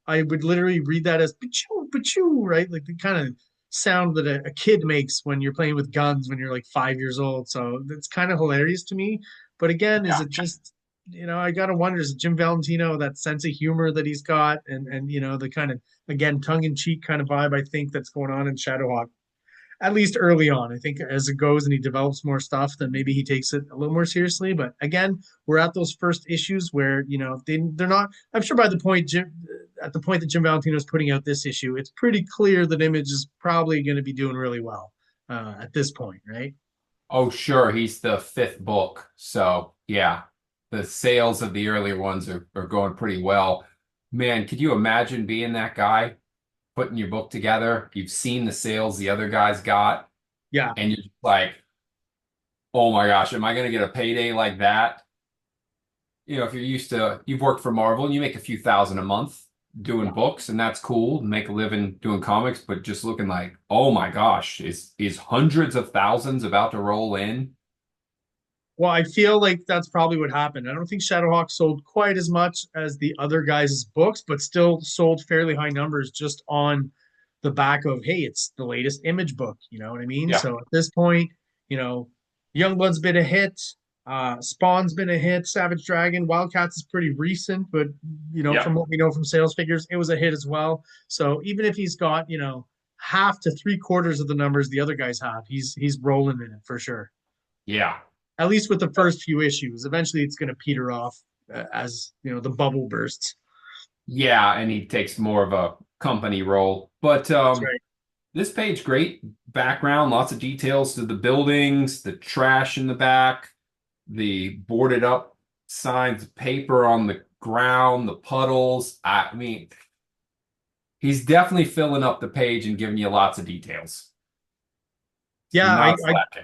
I would literally read that as "Pachoo, pachoo," right? Like the kind of sound that a kid makes when you're playing with guns when you're like 5 years old. So it's kind of hilarious to me. But again, is
Yeah.
it just I gotta wonder, is it Jim Valentino, that sense of humor that he's got, and the kind of again tongue in cheek kind of vibe I think that's going on in Shadowhawk, at least early on. I think as it goes and he develops more stuff, then maybe he takes it a little more seriously. But again, we're at those first issues where they're not. I'm sure by the point at the point that Jim Valentino is putting out this issue, it's pretty clear that Image is probably going to be doing really well at this point, right?
Oh, sure. He's the fifth book. So yeah, the sales of the earlier ones are going pretty well. Man, could you imagine being that guy, putting your book together? You've seen the sales the other guys got,
Yeah,
and you're just like, oh my gosh, am I going to get a payday like that? If you've worked for Marvel and you make a few thousand a month doing
yeah.
books, and that's cool, make a living doing comics, but just looking like, oh my gosh, is hundreds of thousands about to roll in?
Well, I feel like that's probably what happened. I don't think Shadowhawk sold quite as much as the other guys' books, but still sold fairly high numbers just on the back of, hey, it's the latest image book. You know what I mean?
Yeah.
So at this point, you know, Youngblood's been a hit. Spawn's been a hit. Savage Dragon, Wildcats is pretty recent, but
Yeah.
from what we know from sales figures, it was a hit as well. So even if he's got, half to three-quarters of the numbers the other guys have, he's rolling in it for sure.
Yeah.
At least with the first few issues. Eventually, it's going to peter off as the bubble bursts.
Yeah, and he takes more of a company role. But
That's right.
this page, great background, lots of details to the buildings, the trash in the back, the boarded up signs, paper on the ground, the puddles. I mean, he's definitely filling up the page and giving you lots of details. It's
Yeah,
not
I
slacking.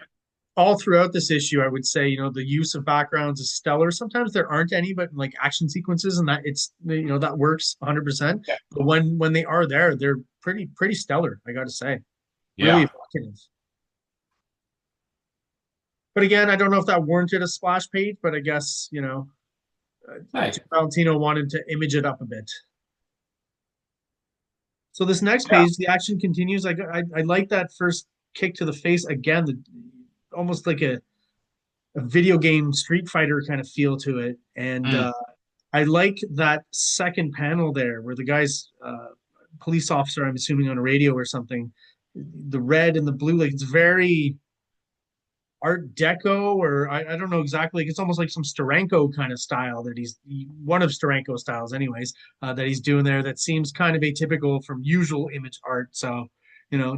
all throughout this issue, I would say, the use of backgrounds is stellar. Sometimes there aren't any, but like action sequences, and that it's that works 100%.
Yeah.
But when they are there, they're pretty stellar. I got to say, really
Yeah.
evocative. But again, I don't know if that warranted a splash page, but I guess
Hey.
Valentino wanted to image it up a bit. So this next
Yeah.
page, the action continues. I like that first kick to the face again, almost like a video game Street Fighter kind of feel to it, and
Mm.
I like that second panel there where the guy's police officer, I'm assuming on a radio or something, the red and the blue, like it's very Art Deco, or I don't know exactly. Like it's almost like some Steranko kind of style that one of Steranko styles, anyways, that he's doing there. That seems kind of atypical from usual image art. So,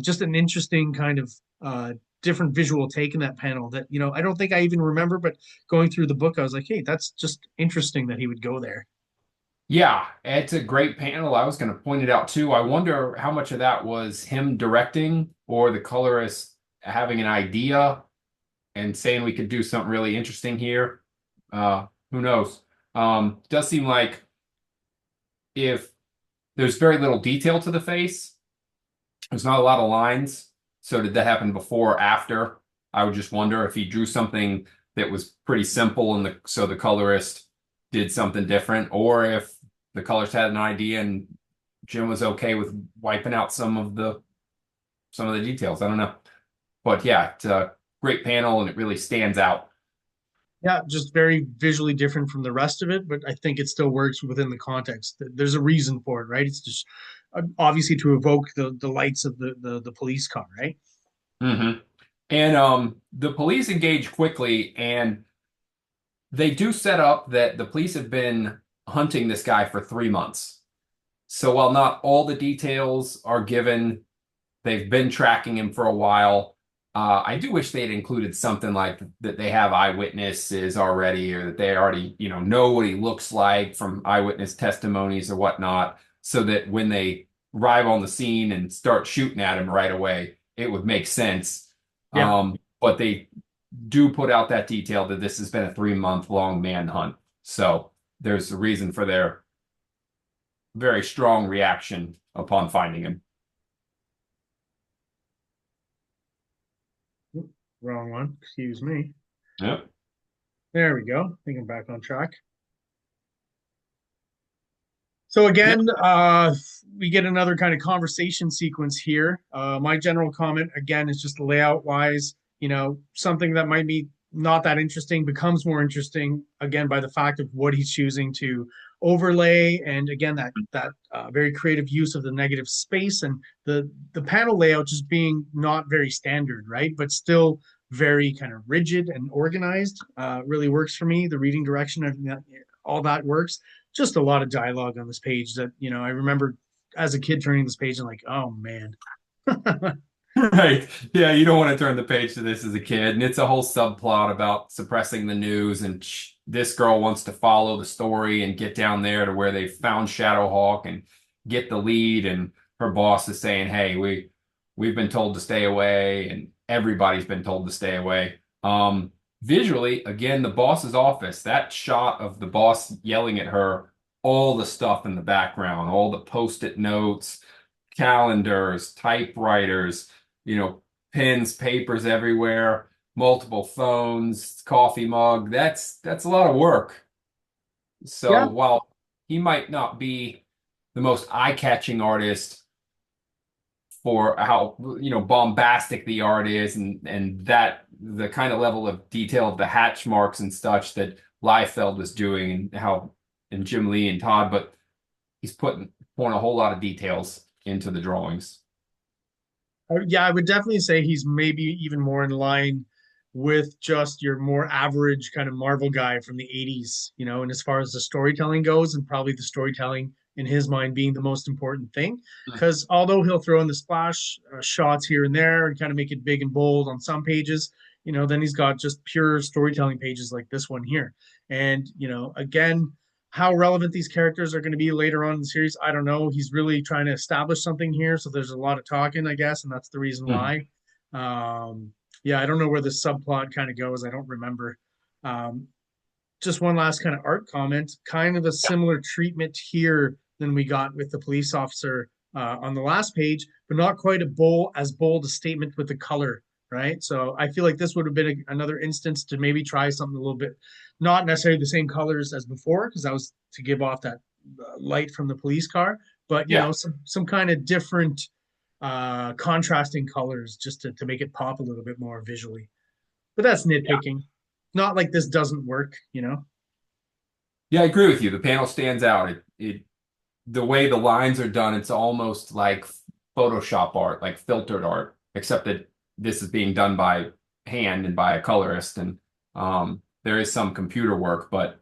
just an interesting kind of different visual take in that panel that I don't think I even remember, but going through the book, I was like, hey, that's just interesting that he would go there.
Yeah, it's a great panel. I was going to point it out too. I wonder how much of that was him directing or the colorist having an idea and saying we could do something really interesting here. Who knows? Does seem like if there's very little detail to the face, there's not a lot of lines. So did that happen before or after? I would just wonder if he drew something that was pretty simple and so the colorist did something different, or if the colorist had an idea and Jim was okay with wiping out some of the details. I don't know. But yeah, it's a great panel and it really stands out.
Yeah, just very visually different from the rest of it, but I think it still works within the context. There's a reason for it, right? It's just obviously to evoke the lights of the police car, right?
Hmm. And the police engage quickly, and they do set up that the police have been hunting this guy for 3 months. So while not all the details are given, they've been tracking him for a while. I do wish they'd included something like that they have eyewitnesses already, or that they already, know what he looks like from eyewitness testimonies or whatnot, so that when they arrive on the scene and start shooting at him right away, it would make sense.
Yeah.
But they do put out that detail that this has been a 3-month long manhunt. So there's a reason for their very strong reaction upon finding him.
Wrong one. Excuse me.
Yep.
There we go. I think I'm back on track. So
Yep.
again, we get another kind of conversation sequence here. My general comment again is just layout wise, something that might be not that interesting becomes more interesting again by the fact of what he's choosing to overlay, and again that very creative use of the negative space and the panel layout just being not very standard, right? But still very kind of rigid and organized. Really works for me. The reading direction and all that works. Just a lot of dialogue on this page that I remember as a kid turning this page and like, oh man.
Right. Yeah, you don't want to turn the page to this as a kid. And it's a whole subplot about suppressing the news. And this girl wants to follow the story and get down there to where they found SHADOWHAWK and get the lead. And her boss is saying, hey, we've been told to stay away, and everybody's been told to stay away. Visually, again, the boss's office, that shot of the boss yelling at her, all the stuff in the background, all the post-it notes, calendars, typewriters, pens, papers everywhere, multiple phones, coffee mug. That's a lot of work. So
Yeah.
while he might not be the most eye-catching artist for how, bombastic the art is, and that the kind of level of detail of the hatch marks and such that Liefeld was doing, and Jim Lee and Todd, but he's pouring a whole lot of details into the drawings.
Yeah, I would definitely say he's maybe even more in line with just your more average kind of Marvel guy from the 80s, and as far as the storytelling goes, and probably the storytelling in his mind being the most important thing. Because although he'll throw in the splash shots here and there and kind of make it big and bold on some pages, then he's got just pure storytelling pages like this one here. And, again, how relevant these characters are going to be later on in the series, I don't know. He's really trying to establish something here, so there's a lot of talking, I guess, and that's the reason
Mhm.
why. Yeah, I don't know where the subplot kind of goes. I don't remember. Um, just one last kind of art comment, kind of a similar treatment here than we got with the police officer on the last page, but not quite as bold a statement with the color, right? So I feel like this would have been another instance to maybe try something a little bit, not necessarily the same colors as before, because that was to give off that light from the police car, but
Yeah.
some kind of different contrasting colors just to make it pop a little bit more visually. But that's nitpicking. Not like this doesn't work.
Yeah, I agree with you. The panel stands out. The way the lines are done, it's almost like Photoshop art, like filtered art, except that this is being done by hand and by a colorist, and there is some computer work, but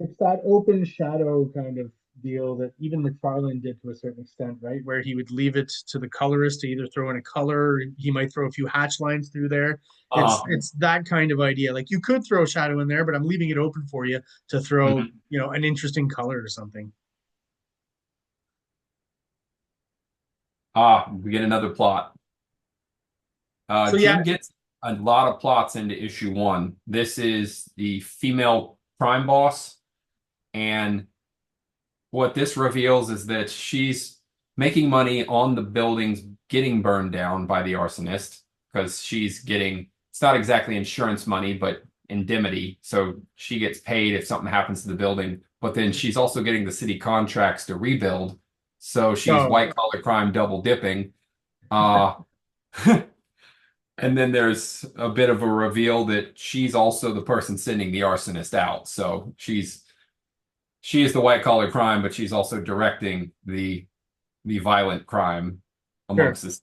It's that open shadow kind of deal that even McFarlane did to a certain extent, right? Where he would leave it to the colorist to either throw in a color, he might throw a few hatch lines through there. It's
uh,
it's that kind of idea. Like you could throw shadow in there, but I'm leaving it open for you to throw,
mhm.
an interesting color or something.
We get another plot.
So yeah,
Jim gets a lot of plots into issue one. This is the female crime boss, and what this reveals is that she's making money on the buildings getting burned down by the arsonist because she's getting, it's not exactly insurance money, but indemnity. So she gets paid if something happens to the building, but then she's also getting the city contracts to rebuild. So she's
oh,
white collar crime double dipping. Uh, and then there's a bit of a reveal that she's also the person sending the arsonist out. So she is the white collar crime, but she's also directing the violent crime
sure.
amongst this.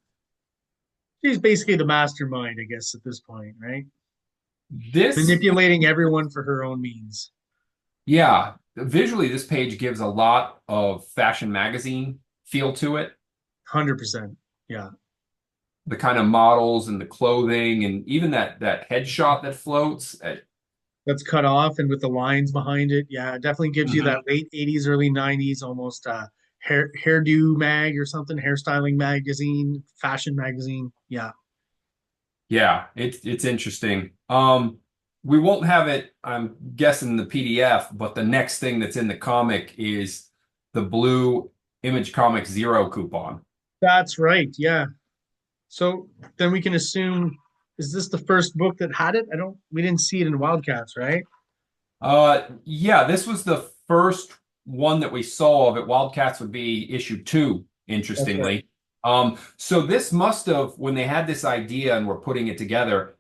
She's basically the mastermind, I guess, at this point, right?
This,
Manipulating everyone for her own means.
yeah, visually, this page gives a lot of fashion magazine feel to it.
100%. Yeah.
The kind of models and the clothing, and even that headshot that floats.
That's cut off and with the lines behind it. Yeah, it definitely gives you
Mhm.
that late 80s, early 90s almost hairdo mag or something, hairstyling magazine, fashion magazine. Yeah.
Yeah, it's interesting. We won't have it, I'm guessing, the PDF, but the next thing that's in the comic is the blue Image Comics Zero coupon.
That's right. Yeah. So then we can assume, is this the first book that had it? We didn't see it in Wildcats, right?
Yeah, this was the first one that we saw of it. Wildcats would be issue two,
That's right.
interestingly. So this must have, when they had this idea and were putting it together,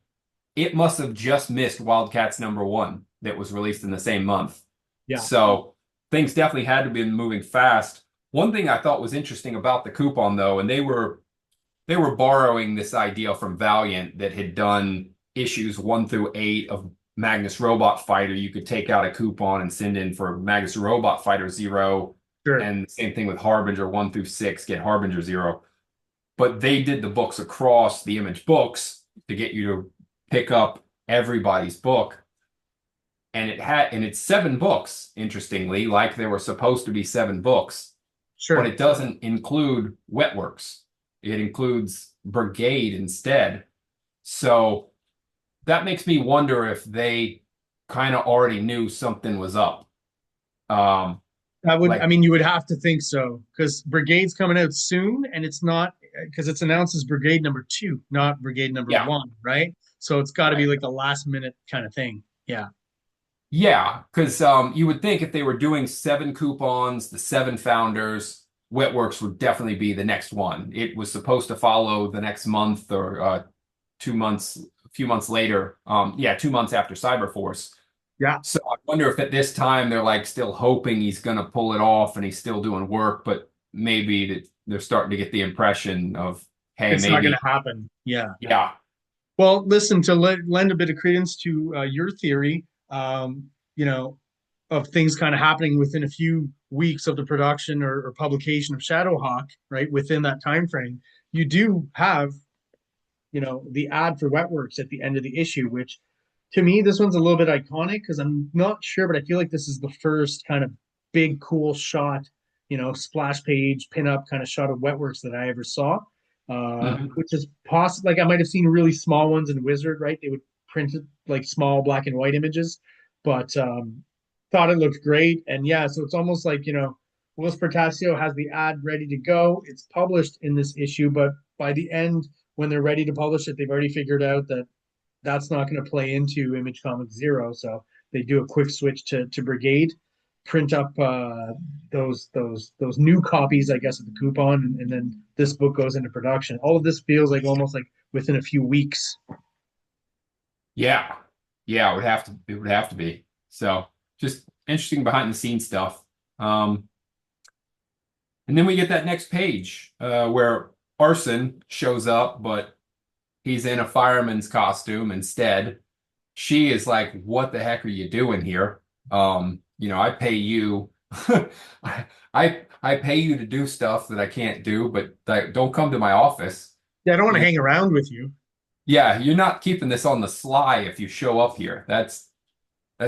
it must have just missed Wildcats number one that was released in the same month.
Yeah.
So things definitely had to be moving fast. One thing I thought was interesting about the coupon, though, and they were borrowing this idea from Valiant that had done issues 1 through 8 of Magnus Robot Fighter. You could take out a coupon and send in for Magnus Robot Fighter Zero,
Sure.
and the same thing with Harbinger 1 through 6, get Harbinger Zero. But they did the books across the Image books to get you to pick up everybody's book. And it's 7 books, interestingly, like there were supposed to be 7 books, but
Sure.
it doesn't include Wetworks. It includes Brigade instead. So that makes me wonder if they kind of already knew something was up. Um,
I
like,
mean, you would have to think so because Brigade's coming out soon and it's not because it's announced as Brigade number two, not Brigade number
yeah,
one, right? So it's got to be
right.
like the last minute kind of thing. Yeah.
Yeah, because you would think if they were doing 7 coupons, the 7 founders, Wetworks would definitely be the next one. It was supposed to follow the next month or 2 months, a few months later. Yeah, 2 months after Cyberforce.
Yeah,
So I wonder if at this time they're like still hoping he's going to pull it off and he's still doing work, but maybe they're starting to get the impression of, hey,
it's not going
maybe,
to happen. Yeah.
yeah.
Well, listen, to lend a bit of credence to your theory, you know, of things kind of happening within a few weeks of the production or publication of Shadowhawk, right? Within that time frame, you do have, the ad for Wetworks at the end of the issue, which to me, this one's a little bit iconic because I'm not sure, but I feel like this is the first kind of big, cool shot, splash page, pinup kind of shot of Wetworks that I ever saw.
Mhm.
Which is possible. Like I might have seen really small ones in Wizard, right? They would print it like small black and white images, but thought it looked great. And yeah, so it's almost like, Willis Portasio has the ad ready to go. It's published in this issue, but by the end, when they're ready to publish it, they've already figured out that that's not going to play into Image Comics Zero. So they do a quick switch to Brigade, print up those new copies, I guess, of the coupon, and then this book goes into production. All of this feels like almost like within a few weeks.
Yeah. Yeah, it would have to be. So just interesting behind the scenes stuff. Um, and then we get that next page where Arson shows up, but he's in a fireman's costume instead. She is like, "What the heck are you doing here? I pay you, I pay you to do stuff that I can't do, but like, don't come to my office.
Yeah, I don't want to
Yeah,
hang around with you.
yeah, you're not keeping this on the sly if you show up here. That's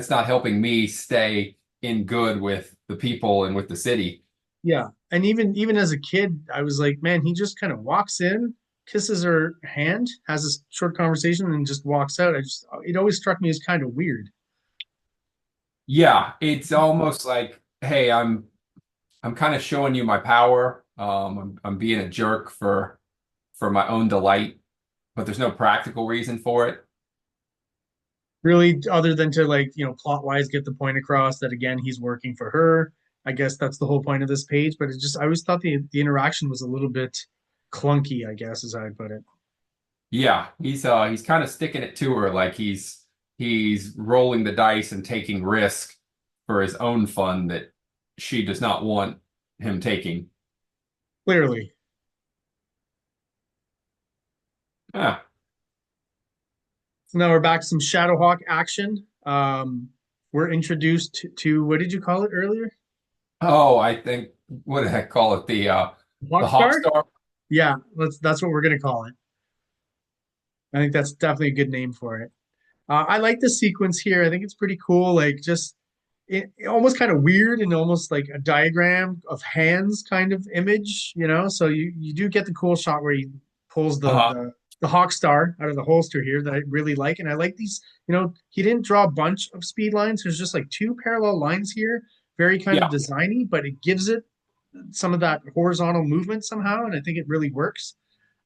not helping me stay in good with the people and with the city."
Yeah, and even as a kid, I was like, man, he just kind of walks in, kisses her hand, has a short conversation, and just walks out. It always struck me as kind of weird.
Yeah, it's almost like, hey, I'm kind of showing you my power. I'm being a jerk for my own delight, but there's no practical reason for it.
Really, other than to like plot wise get the point across that again he's working for her. I guess that's the whole point of this page, but I always thought the interaction was a little bit clunky, I guess, as I put it.
Yeah, he's kind of sticking it to her like he's rolling the dice and taking risk for his own fun that she does not want him taking.
Clearly.
Yeah.
So now we're back to some Shadowhawk action. We're introduced to what did you call it earlier?
Oh, I think what did I call it? The Hawk
Hawkstar?
Star?
Yeah, that's what we're gonna call it. I think that's definitely a good name for it. I like the sequence here. I think it's pretty cool. Like just almost kind of weird and almost like a diagram of hands kind of image, So you do get the cool shot where he pulls
Uh-huh.
the Hawk Star out of the holster here that I really like. And I like these, he didn't draw a bunch of speed lines. There's just like two parallel lines here, very kind of
Yeah.
designy, but it gives it some of that horizontal movement somehow, and I think it really works.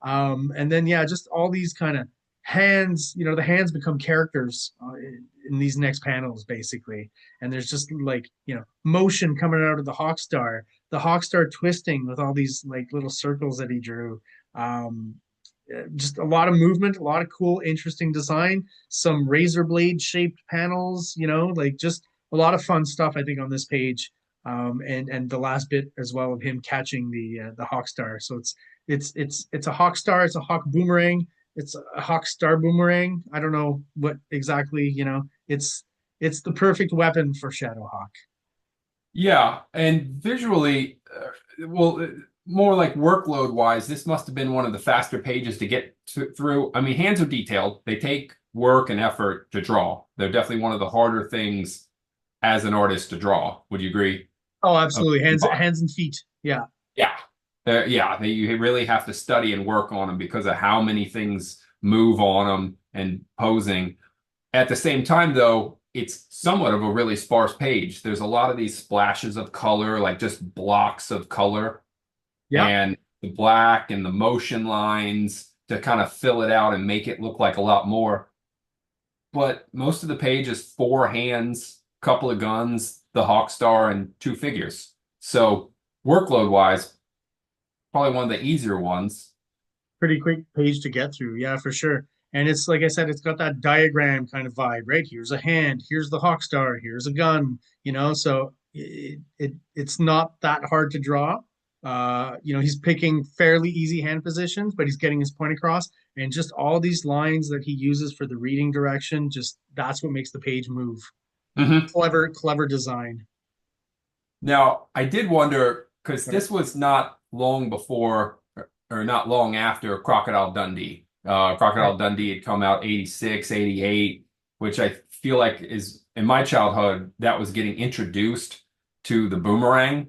And then yeah, just all these kind of hands, the hands become characters in these next panels basically, and there's just like motion coming out of the hawk star twisting with all these like little circles that he drew. um just a lot of movement, a lot of cool interesting design, some razor blade shaped panels, like just a lot of fun stuff I think on this page. And the last bit as well of him catching the hawk star. So it's a hawk star, it's a hawk boomerang, it's a hawk star boomerang. I don't know what exactly, it's the perfect weapon for Shadowhawk.
Yeah, and visually, more like workload wise, this must have been one of the faster pages to get through. I mean, hands are detailed. They take work and effort to draw. They're definitely one of the harder things as an artist to draw. Would you agree?
Oh,
Uh,
absolutely. Hands and feet. Yeah.
Yeah. You really have to study and work on them because of how many things move on them and posing. At the same time, though, it's somewhat of a really sparse page. There's a lot of these splashes of color, like just blocks of color,
Yeah.
and the black and the motion lines to kind of fill it out and make it look like a lot more. But most of the page is four hands, couple of guns, the Hawk Star, and two figures. So workload wise, probably one of the easier ones.
Pretty quick page to get through. Yeah, for sure. And it's like I said, it's got that diagram kind of vibe, right? Here's a hand, here's the hawk star, here's a gun, so it's not that hard to draw. He's picking fairly easy hand positions, but he's getting his point across. And just all these lines that he uses for the reading direction, just that's what makes the page move.
Hmm.
Clever, clever design.
Now, I did wonder because this was not long before or not long after Crocodile Dundee.
Right.
Crocodile Dundee had come out 86, 88, which I feel like is in my childhood that was getting introduced to the boomerang.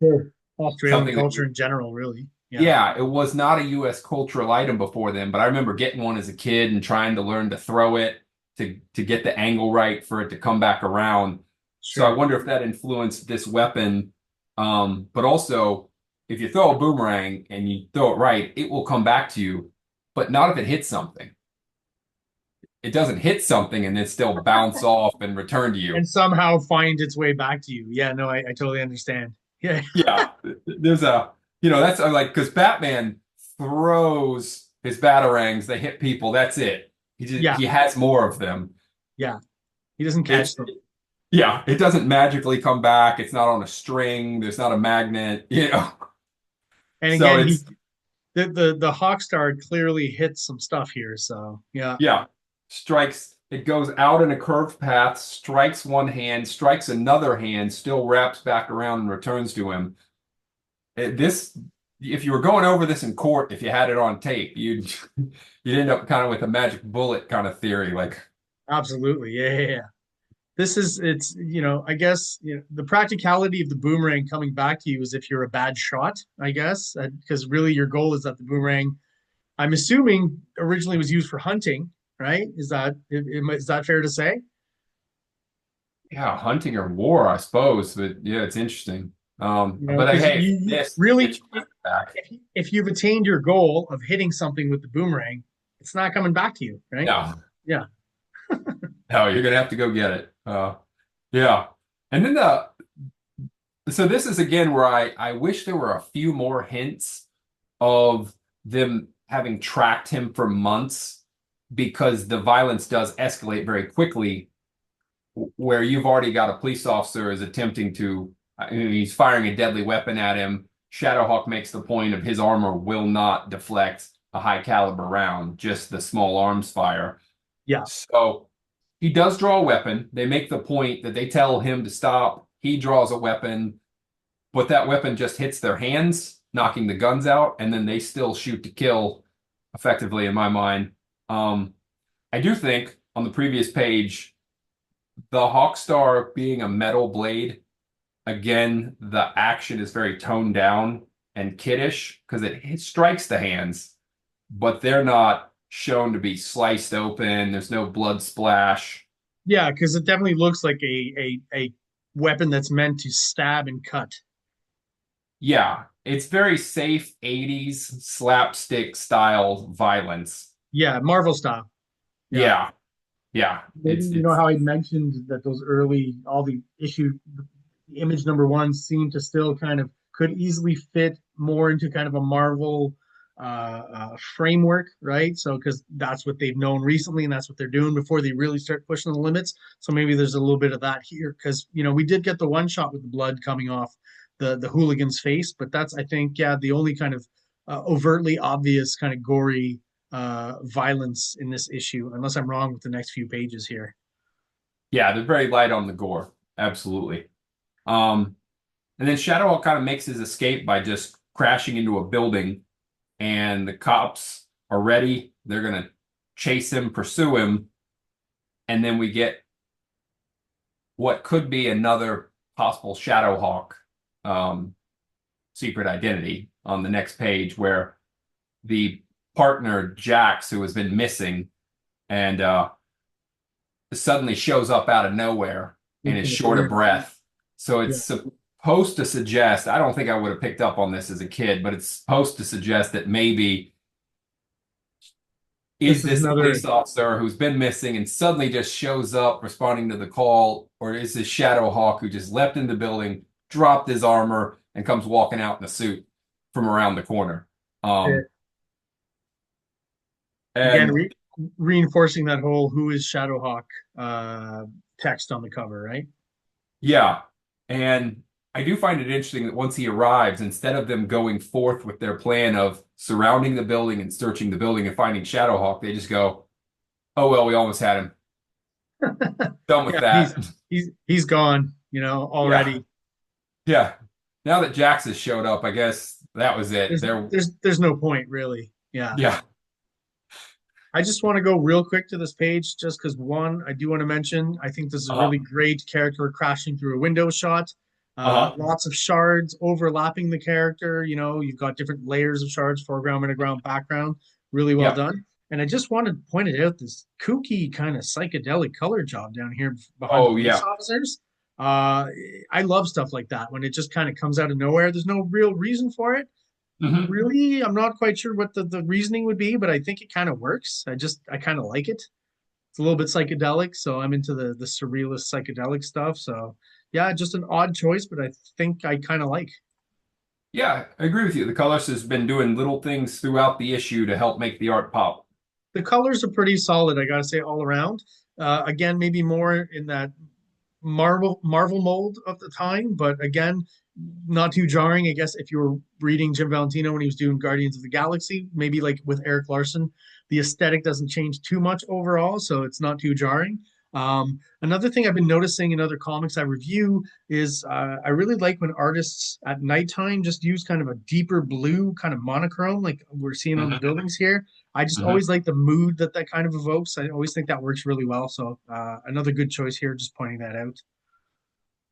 Sure. Australian
Something that,
culture in general, really. Yeah.
yeah, it was not a U.S. cultural item before then, but I remember getting one as a kid and trying to learn to throw it to get the angle right for it to come back around. So I
Sure.
wonder if that influenced this weapon. But also, if you throw a boomerang and you throw it right, it will come back to you, but not if it hits something. It doesn't hit something and then still bounce off and return to you.
And somehow find its way back to you. Yeah, no, I totally understand. Yeah.
Yeah, there's that's like because Batman throws his batarangs, they hit people, that's it.
Yeah.
He has more of them.
Yeah. He doesn't catch
It
them.
yeah, it doesn't magically come back. It's not on a string. There's not a magnet.
And
So
again,
it's
the Hawkstar clearly hits some stuff here. So yeah.
yeah, strikes. It goes out in a curved path, strikes one hand, strikes another hand, still wraps back around and returns to him. This, if you were going over this in court, if you had it on tape, you'd end up kind of with a magic bullet kind of theory. Like,
Absolutely. Yeah, yeah, yeah. I guess, the practicality of the boomerang coming back to you is if you're a bad shot, I guess, because really your goal is that the boomerang, I'm assuming, originally was used for hunting, right? Is that fair to say?
yeah, hunting or war, I suppose. But yeah, it's interesting. But
Because
hey,
you
this
really,
gets you back.
if you've attained your goal of hitting something with the boomerang, it's not coming back to you, right?
No,
Yeah.
no, you're gonna have to go get it. Yeah, and then so this is again where I wish there were a few more hints of them having tracked him for months because the violence does escalate very quickly where you've already got a police officer is attempting to, I mean, he's firing a deadly weapon at him. Shadowhawk makes the point of his armor will not deflect a high caliber round, just the small arms fire.
Yeah.
So he does draw a weapon. They make the point that they tell him to stop. He draws a weapon, but that weapon just hits their hands, knocking the guns out, and then they still shoot to kill effectively, in my mind. I do think on the previous page, the Hawkstar being a metal blade, again, the action is very toned down and kiddish because it strikes the hands, but they're not shown to be sliced open. There's no blood splash.
Yeah, because it definitely looks like a weapon that's meant to stab and cut.
Yeah, it's very safe 80s slapstick style violence.
Yeah, Marvel style. Yeah.
Yeah, yeah,
Maybe
it's
how I mentioned that those all the image number one seem to still kind of could easily fit more into kind of a Marvel framework, right? So because that's what they've known recently, and that's what they're doing before they really start pushing the limits. So maybe there's a little bit of that here because we did get the one shot with the blood coming off the hooligan's face, but that's, I think, yeah, the only kind of overtly obvious kind of gory violence in this issue, unless I'm wrong with the next few pages here.
yeah, they're very light on the gore. Absolutely. Um, and then Shadowhawk kind of makes his escape by just crashing into a building, and the cops are ready. They're gonna chase him, pursue him, and then we get what could be another possible Shadowhawk um, secret identity on the next page, where the partner Jax, who has been missing, and suddenly shows up out of nowhere and is short of breath. So
Yeah,
it's supposed to suggest, I don't think I would have picked up on this as a kid, but it's supposed to suggest that maybe is
this is
this the
another.
police officer who's been missing and suddenly just shows up responding to the call, or is this Shadowhawk who just leapt in the building, dropped his armor, and comes walking out in a suit from around the corner.
Yeah.
Um,
Again,
and
reinforcing that whole "Who is Shadowhawk" uh, text on the cover, right?
yeah, and I do find it interesting that once he arrives, instead of them going forth with their plan of surrounding the building and searching the building and finding Shadowhawk, they just go, "Oh well, we almost had him. Done with
Yeah,
that."
he's gone,
Yeah,
already.
yeah. Now that Jax has showed up, I guess that was it.
There's
There,
there's no point really. Yeah.
yeah.
I just want to go real quick to this page just because one, I do want to mention, I think this is a
Uh-huh.
really great character crashing through a window shot.
Uh-huh.
Lots of shards overlapping the character. You've got different layers of shards, foreground, midground, background. Really well
Yeah.
done. And I just wanted to point it out this kooky kind of psychedelic color job down here behind the
Oh
police
yeah.
officers. Uh, I love stuff like that when it just kind of comes out of nowhere. There's no real reason for it
Hmm.
really. I'm not quite sure what the reasoning would be, but I think it kind of works. I kind of like it. It's a little bit psychedelic, so I'm into the surrealist psychedelic stuff. So yeah, just an odd choice, but I think I kind of like.
Yeah, I agree with you. The colorist has been doing little things throughout the issue to help make the art pop.
The colors are pretty solid, I gotta say, all around. Again, maybe more in that Marvel mold of the time, but again, not too jarring. I guess if you were reading Jim Valentino when he was doing Guardians of the Galaxy, maybe like with Eric Larson, the aesthetic doesn't change too much overall, so it's not too jarring. Another thing I've been noticing in other comics I review is I really like when artists at nighttime just use kind of a deeper blue, kind of monochrome, like we're seeing on the
Hmm.
buildings here. I just
Hmm.
always like the mood that that kind of evokes. I always think that works really well. So another good choice here, just pointing that out.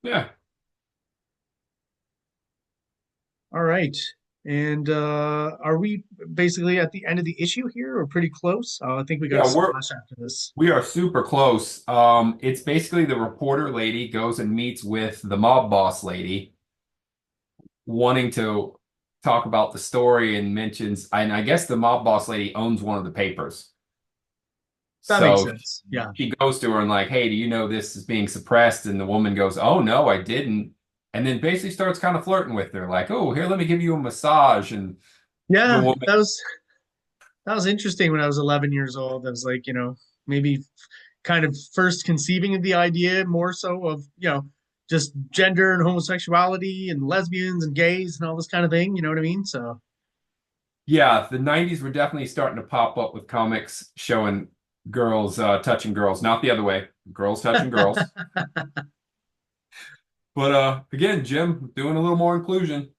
Yeah.
All right. And are we basically at the end of the issue here or pretty close? I think we got a
Yeah,
splash after this.
we are super close. It's basically the reporter lady goes and meets with the mob boss lady, wanting to talk about the story and mentions, and I guess the mob boss lady owns one of the papers.
That makes
So
sense. Yeah.
she goes to her and like, hey, do you know this is being suppressed? And the woman goes, oh no, I didn't. And then basically starts kind of flirting with her, like, oh, here, let me give you a massage. And the
Yeah,
woman,
that was interesting when I was 11 years old. I was like, maybe kind of first conceiving of the idea more so of, just gender and homosexuality and lesbians and gays and all this kind of thing. You know what I mean? So
yeah, the 90s were definitely starting to pop up with comics showing girls touching girls, not the other way, girls touching girls. But again, Jim doing a little more inclusion.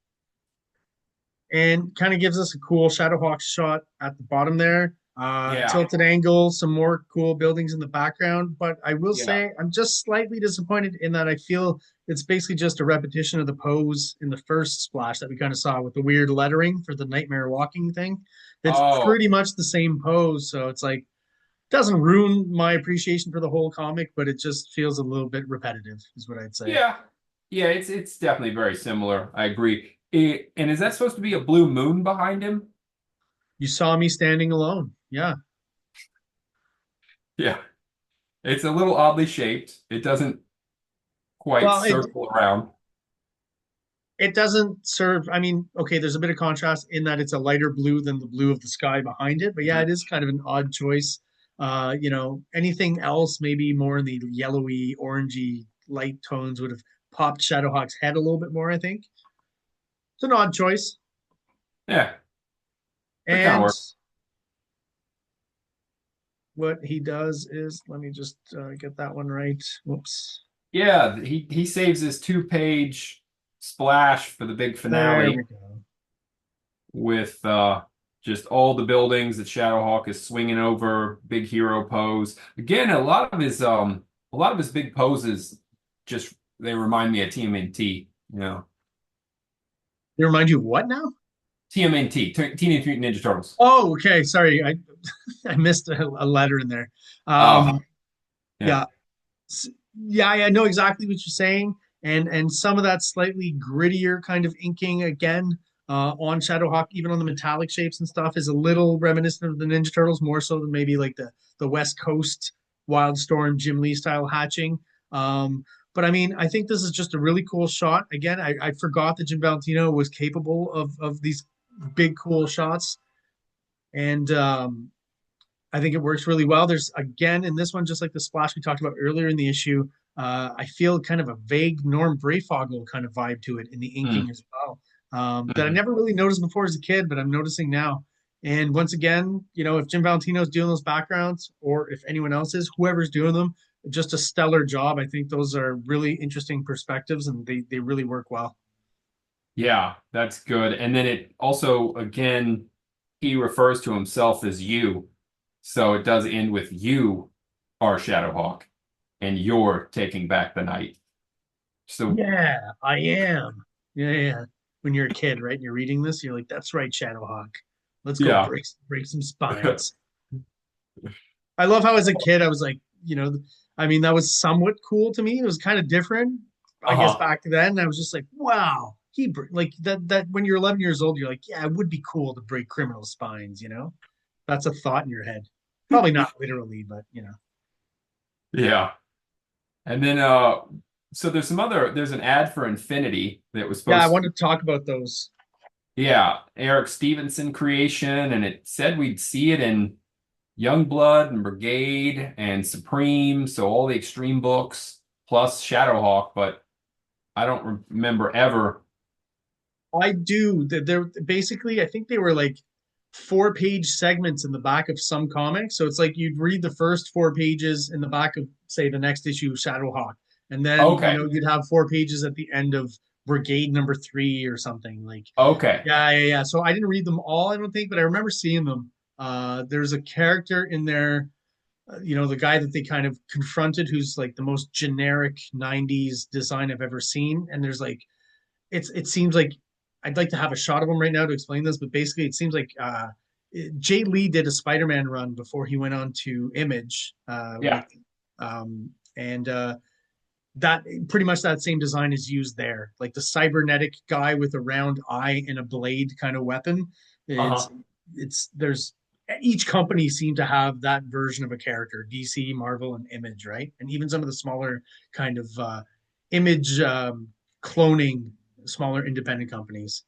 and kind of gives us a cool Shadowhawk shot at the bottom there.
Yeah,
Tilted angle, some more cool buildings in the background. But I will
yeah.
say, I'm just slightly disappointed in that I feel it's basically just a repetition of the pose in the first splash that we kind of saw with the weird lettering for the nightmare walking thing. It's
Oh,
pretty much the same pose. So it's like, doesn't ruin my appreciation for the whole comic, but it just feels a little bit repetitive, is what I'd say.
yeah. Yeah, it's definitely very similar. I agree. And is that supposed to be a blue moon behind him?
You saw me standing alone. Yeah.
Yeah. It's a little oddly shaped. It doesn't quite
Well, it
circle around.
it doesn't serve. I mean, okay, there's a bit of contrast in that it's a lighter blue than the blue of the sky behind it, but yeah,
Mhm.
it is kind of an odd choice. Anything else, maybe more in the yellowy, orangey light tones would have popped Shadowhawk's head a little bit more, I think. It's an odd choice.
Yeah, that kind of
And
works.
what he does is, let me just get that one right. Whoops.
Yeah, he saves his two-page splash for the big
There
finale
we go.
with just all the buildings that Shadowhawk is swinging over, big hero pose. Again, a lot of his big poses just they remind me of TMNT, you know.
They remind you of what now?
TMNT, Teenage Mutant Ninja Turtles.
Oh, okay. Sorry, I missed a letter in there.
Oh, yeah.
Yeah, yeah, I know exactly what you're saying, and some of that slightly grittier kind of inking again on Shadowhawk, even on the metallic shapes and stuff, is a little reminiscent of the Ninja Turtles, more so than maybe like the West Coast Wildstorm Jim Lee style hatching. Um, but I mean, I think this is just a really cool shot. Again, I forgot that Jim Valentino was capable of these big cool shots, and I think it works really well. There's again in this one, just like the splash we talked about earlier in the issue, I feel kind of a vague Norm Brayfogle kind of vibe to it in the inking
Mm,
as well, that I
mhm.
never really noticed before as a kid, but I'm noticing now. And once again, if Jim Valentino's doing those backgrounds, or if anyone else is, whoever's doing them, just a stellar job. I think those are really interesting perspectives, and they really work well.
Yeah, that's good. And then it also, again, he refers to himself as you. So it does end with you are Shadowhawk and you're taking back the night. So,
Yeah, I am. Yeah, yeah. When you're a kid, right? And you're reading this, you're like, "That's right, Shadowhawk. Let's go
yeah.
break some spines." I love how as a kid I was like, I mean, that was somewhat cool to me. It was kind of different, I guess,
Uh-huh.
back then. I was just like, "Wow, like that." When you're 11 years old, you're like, "Yeah, it would be cool to break criminal spines." That's a thought in your head. Probably not literally, but.
Yeah. And then so there's an ad for Infinity that was
Yeah, I
supposed
want to talk about those.
yeah, Eric Stevenson creation, and it said we'd see it in Youngblood and Brigade and Supreme, so all the extreme books plus Shadowhawk, but I don't remember ever.
I do. They're basically, I think they were like 4-page segments in the back of some comics. So it's like you'd read the first 4 pages in the back of, say, the next issue of Shadowhawk. And then,
Okay.
you'd have 4 pages at the end of Brigade number 3 or something. Like,
Okay.
yeah, yeah, yeah. So I didn't read them all, I don't think, but I remember seeing them. There's a character in there, the guy that they kind of confronted who's like the most generic 90s design I've ever seen. And there's like, it seems like I'd like to have a shot of him right now to explain this, but basically it seems like Jay Lee did a Spider-Man run before he went on to Image with
Yeah.
and that pretty much that same design is used there. Like the cybernetic guy with a round eye and a blade kind of weapon. It's
Uh-huh.
it's there's each company seem to have that version of a character, DC, Marvel, and Image, right? And even some of the smaller kind of Image cloning smaller independent companies.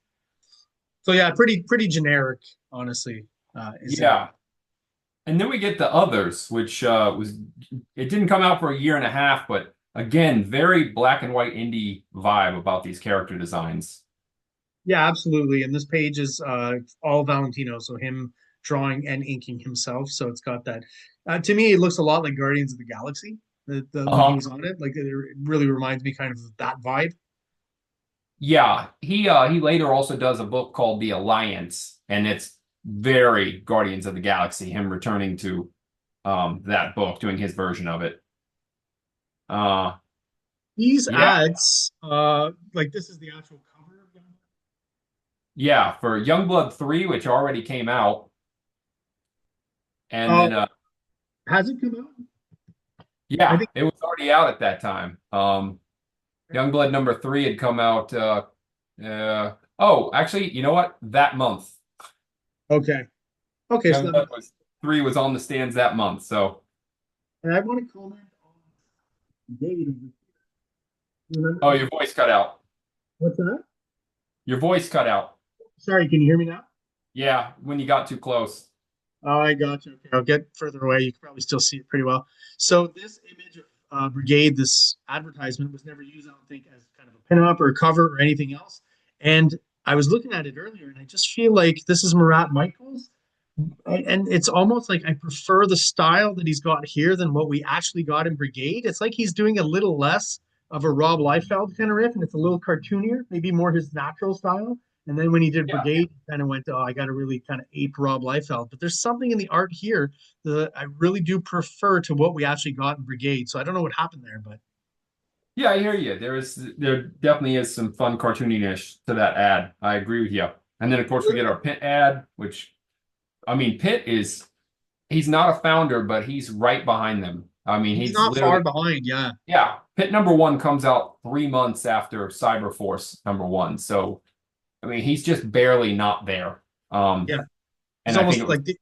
So yeah, pretty generic, honestly. Is it?
Yeah. And then we get the others, which it didn't come out for a year and a half, but again, very black and white indie vibe about these character designs.
Yeah, absolutely. And this page is all Valentino, so him drawing and inking himself. So it's got that. To me, it looks a lot like Guardians of the Galaxy. When he
Uh-huh.
was on it, like it really reminds me kind of that vibe.
Yeah, he later also does a book called The Alliance, and it's very Guardians of the Galaxy, him returning to that book, doing his version of it. Uh
These
yeah,
ads, like this is the actual cover of them.
yeah, for Youngblood 3, which already came out, and
Oh,
then
has it come out? I
yeah,
think.
it was already out at that time. Youngblood number 3 had come out oh, actually, you know what? That month.
Okay. Okay, so that
Youngblood
makes.
was 3 was on the stands that month. So,
And I want to comment on Dave. Remember?
oh, your voice cut out.
What's that?
Your voice cut out.
Sorry, can you hear me now?
Yeah, when you got too close.
Oh, I got you. Okay, I'll get further away. You can probably still see it pretty well. So this image of Brigade, this advertisement, was never used, I don't think, as kind of a pinup or a cover or anything else. And I was looking at it earlier, and I just feel like this is Murat Michaels, and it's almost like I prefer the style that he's got here than what we actually got in Brigade. It's like he's doing a little less of a Rob Liefeld kind of riff, and it's a little cartoonier, maybe more his natural style. And then when he did
Yeah.
Brigade, he kind of went, oh, I got to really kind of ape Rob Liefeld. But there's something in the art here that I really do prefer to what we actually got in Brigade. So I don't know what happened there, but
Yeah, I hear you. There definitely is some fun cartooniness to that ad. I agree with you. And then of course we get our Pitt ad, which I mean Pitt is he's not a founder, but he's right behind them. I mean,
he's
he's
not far
literally
behind. Yeah.
yeah. Pitt number 1 comes out 3 months after Cyberforce number 1. So I mean, he's just barely not there. Um,
Yeah. He's
and I think
almost
it was
like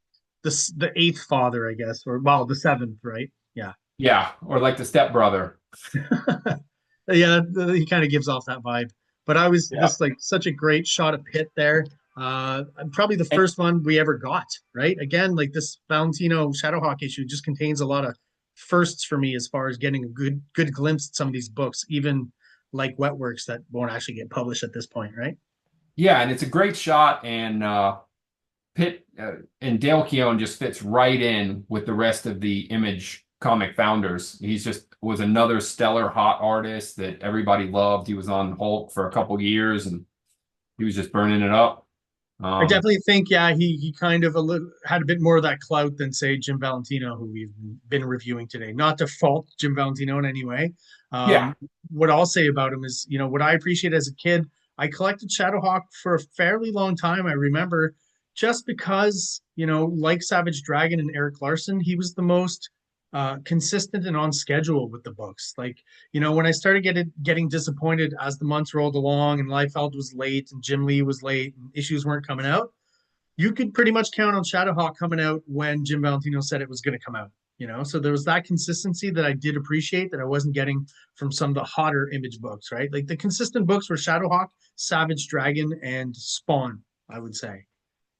the eighth father, I guess, or well, the seventh, right? Yeah.
yeah, or like the stepbrother.
Yeah, he kind of gives off that vibe. But I was
Yeah.
just like such a great shot of Pitt there. Probably the
And
first one we ever got, right? Again, like this Valentino Shadowhawk issue just contains a lot of firsts for me as far as getting a good glimpse at some of these books, even like Wetworks that won't actually get published at this point, right?
yeah, and it's a great shot, and Pitt and Dale Keown just fits right in with the rest of the Image comic founders. He's just was another stellar hot artist that everybody loved. He was on Hulk for a couple years, and he was just burning it up.
I
Um,
definitely think, yeah, he kind of had a bit more of that clout than say Jim Valentino, who we've been reviewing today. Not to fault Jim Valentino in any way.
yeah,
What I'll say about him is, what I appreciate as a kid, I collected Shadowhawk for a fairly long time. I remember just because, like Savage Dragon and Eric Larson, he was the most consistent and on schedule with the books. Like, when I started getting disappointed as the months rolled along and Liefeld was late and Jim Lee was late and issues weren't coming out, you could pretty much count on Shadowhawk coming out when Jim Valentino said it was going to come out. So there was that consistency that I did appreciate that I wasn't getting from some of the hotter Image books, right? Like the consistent books were Shadowhawk, Savage Dragon, and Spawn, I would say,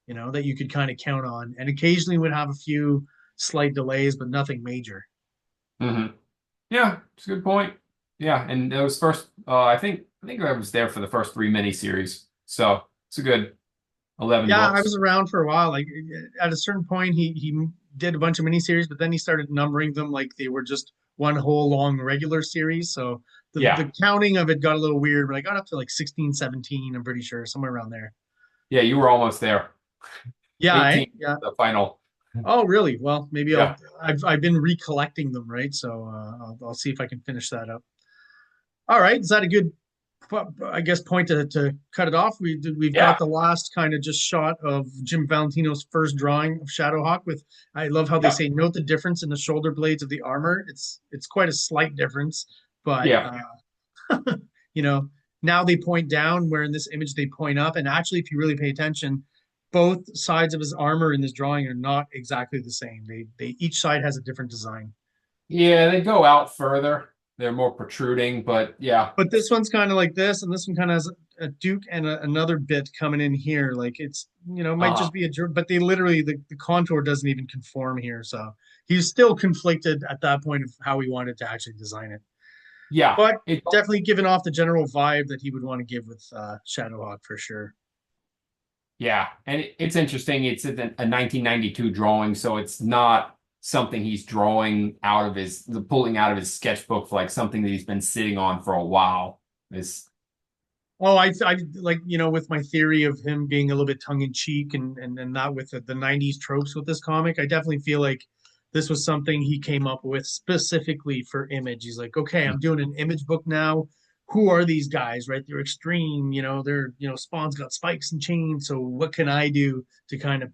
that you could kind of count on. And occasionally would have a few slight delays, but nothing major.
hmm yeah, it's a good point. Yeah, and it was first. I think I was there for the first three miniseries, so it's a good 11
Yeah, I
books.
was around for a while. Like at a certain point, he did a bunch of miniseries, but then he started numbering them like they were just one whole long regular series. So
Yeah,
the counting of it got a little weird, but I got up to like 16, 17, I'm pretty sure, somewhere around there.
yeah, you were almost there.
Yeah,
18,
yeah.
the final.
Oh, really? Well, maybe
Yeah,
I've been recollecting them, right? So I'll see if I can finish that up. All right, is that a good, I guess, point to cut it off? We've got
yeah,
the last kind of just shot of Jim Valentino's first drawing of Shadowhawk. With I love how they
yeah,
say note the difference in the shoulder blades of the armor. It's quite a slight difference, but
yeah.
you know now they point down, where in this image they point up. And actually, if you really pay attention, both sides of his armor in this drawing are not exactly the same. They each side has a different design.
Yeah, they go out further. They're more protruding, but yeah.
But this one's kind of like this, and this one kind of has a Duke and another bit coming in here. Like it's, it might
Uh-huh.
just be but they literally, the contour doesn't even conform here. So he's still conflicted at that point of how he wanted to actually design it.
Yeah.
But
It
definitely giving off the general vibe that he would want to give with Shadowhawk for sure.
yeah. And it's interesting. It's a 1992 drawing, so it's not something he's drawing out of pulling out of his sketchbook for like something that he's been sitting on for a while. It's
Oh, I like, with my theory of him being a little bit tongue in cheek and not with the 90s tropes with this comic. I definitely feel like this was something he came up with specifically for Image. He's like, okay, I'm doing an Image book now. Who are these guys, right? They're extreme, they're, Spawn's got spikes and chains. So what can I do to kind of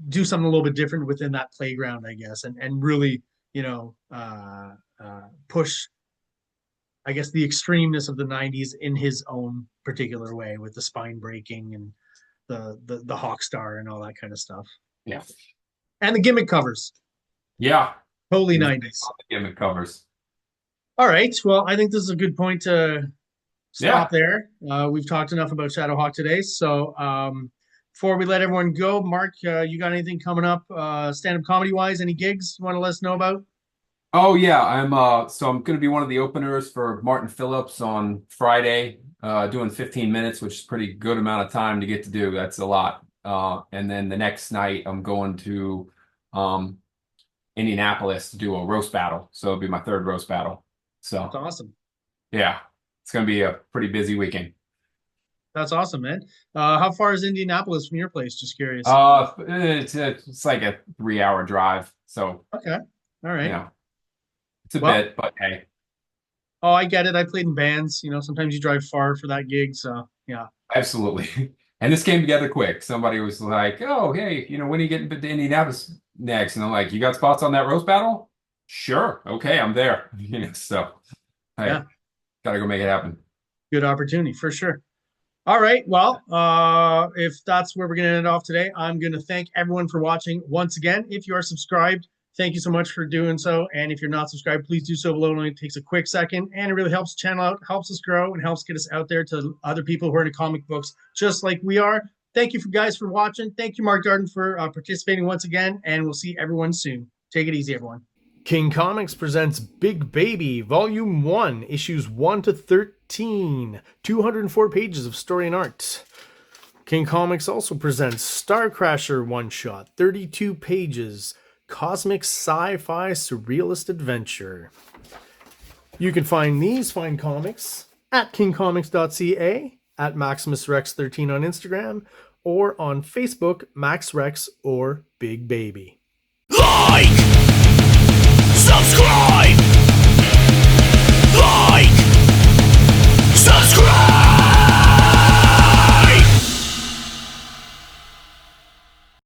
do something a little bit different within that playground, I guess, and really, push, I guess, the extremeness of the 90s in his own particular way with the spine breaking and the Hawk Star and all that kind of stuff.
yeah.
And the gimmick covers.
Yeah.
Totally
He was big
90s.
on the gimmick covers.
All right. Well, I think this is a good point to stop
Yeah.
there. We've talked enough about Shadowhawk today. So before we let everyone go, Mark, you got anything coming up stand-up comedy wise? Any gigs you want to let us know about?
Oh yeah, I'm gonna be one of the openers for Martin Phillips on Friday, doing 15 minutes, which is a pretty good amount of time to get to do. That's a lot. And then the next night I'm going to um Indianapolis to do a roast battle. So it'll be my third roast battle.
That's
So
awesome.
yeah, it's gonna be a pretty busy weekend.
That's awesome, man. How far is Indianapolis from your place? Just curious.
It's like a 3 hour drive. So,
Okay. All
you
right.
know, it's a
Well,
bit, but hey.
oh, I get it. I played in bands. Sometimes you drive far for that gig. So yeah.
Absolutely. And this came together quick. Somebody was like, "Oh, hey, when are you getting to Indianapolis next?" And I'm like, "You got spots on that roast battle?" Sure. Okay, I'm there. So
Yeah.
hey, gotta go make it happen.
Good opportunity for sure. All right. Well, if that's where we're going to end off today, I'm going to thank everyone for watching once again. If you are subscribed, thank you so much for doing so. And if you're not subscribed, please do so below. It only takes a quick second, and it really helps the channel out, helps us grow, and helps get us out there to other people who are into comic books just like we are. Thank you for guys for watching. Thank you, Mark Darden, for participating once again, and we'll see everyone soon. Take it easy, everyone.
King Comics presents Big Baby, Volume 1, Issues 1 to 13, 204 pages of story and art. King Comics also presents Star Crasher one-shot, 32 pages, cosmic sci-fi surrealist adventure. You can find these fine comics at KINGCOMICS.CA, at MaximusRex13 on Instagram, or on Facebook, MaxRex or Big Baby.
Like! Subscribe!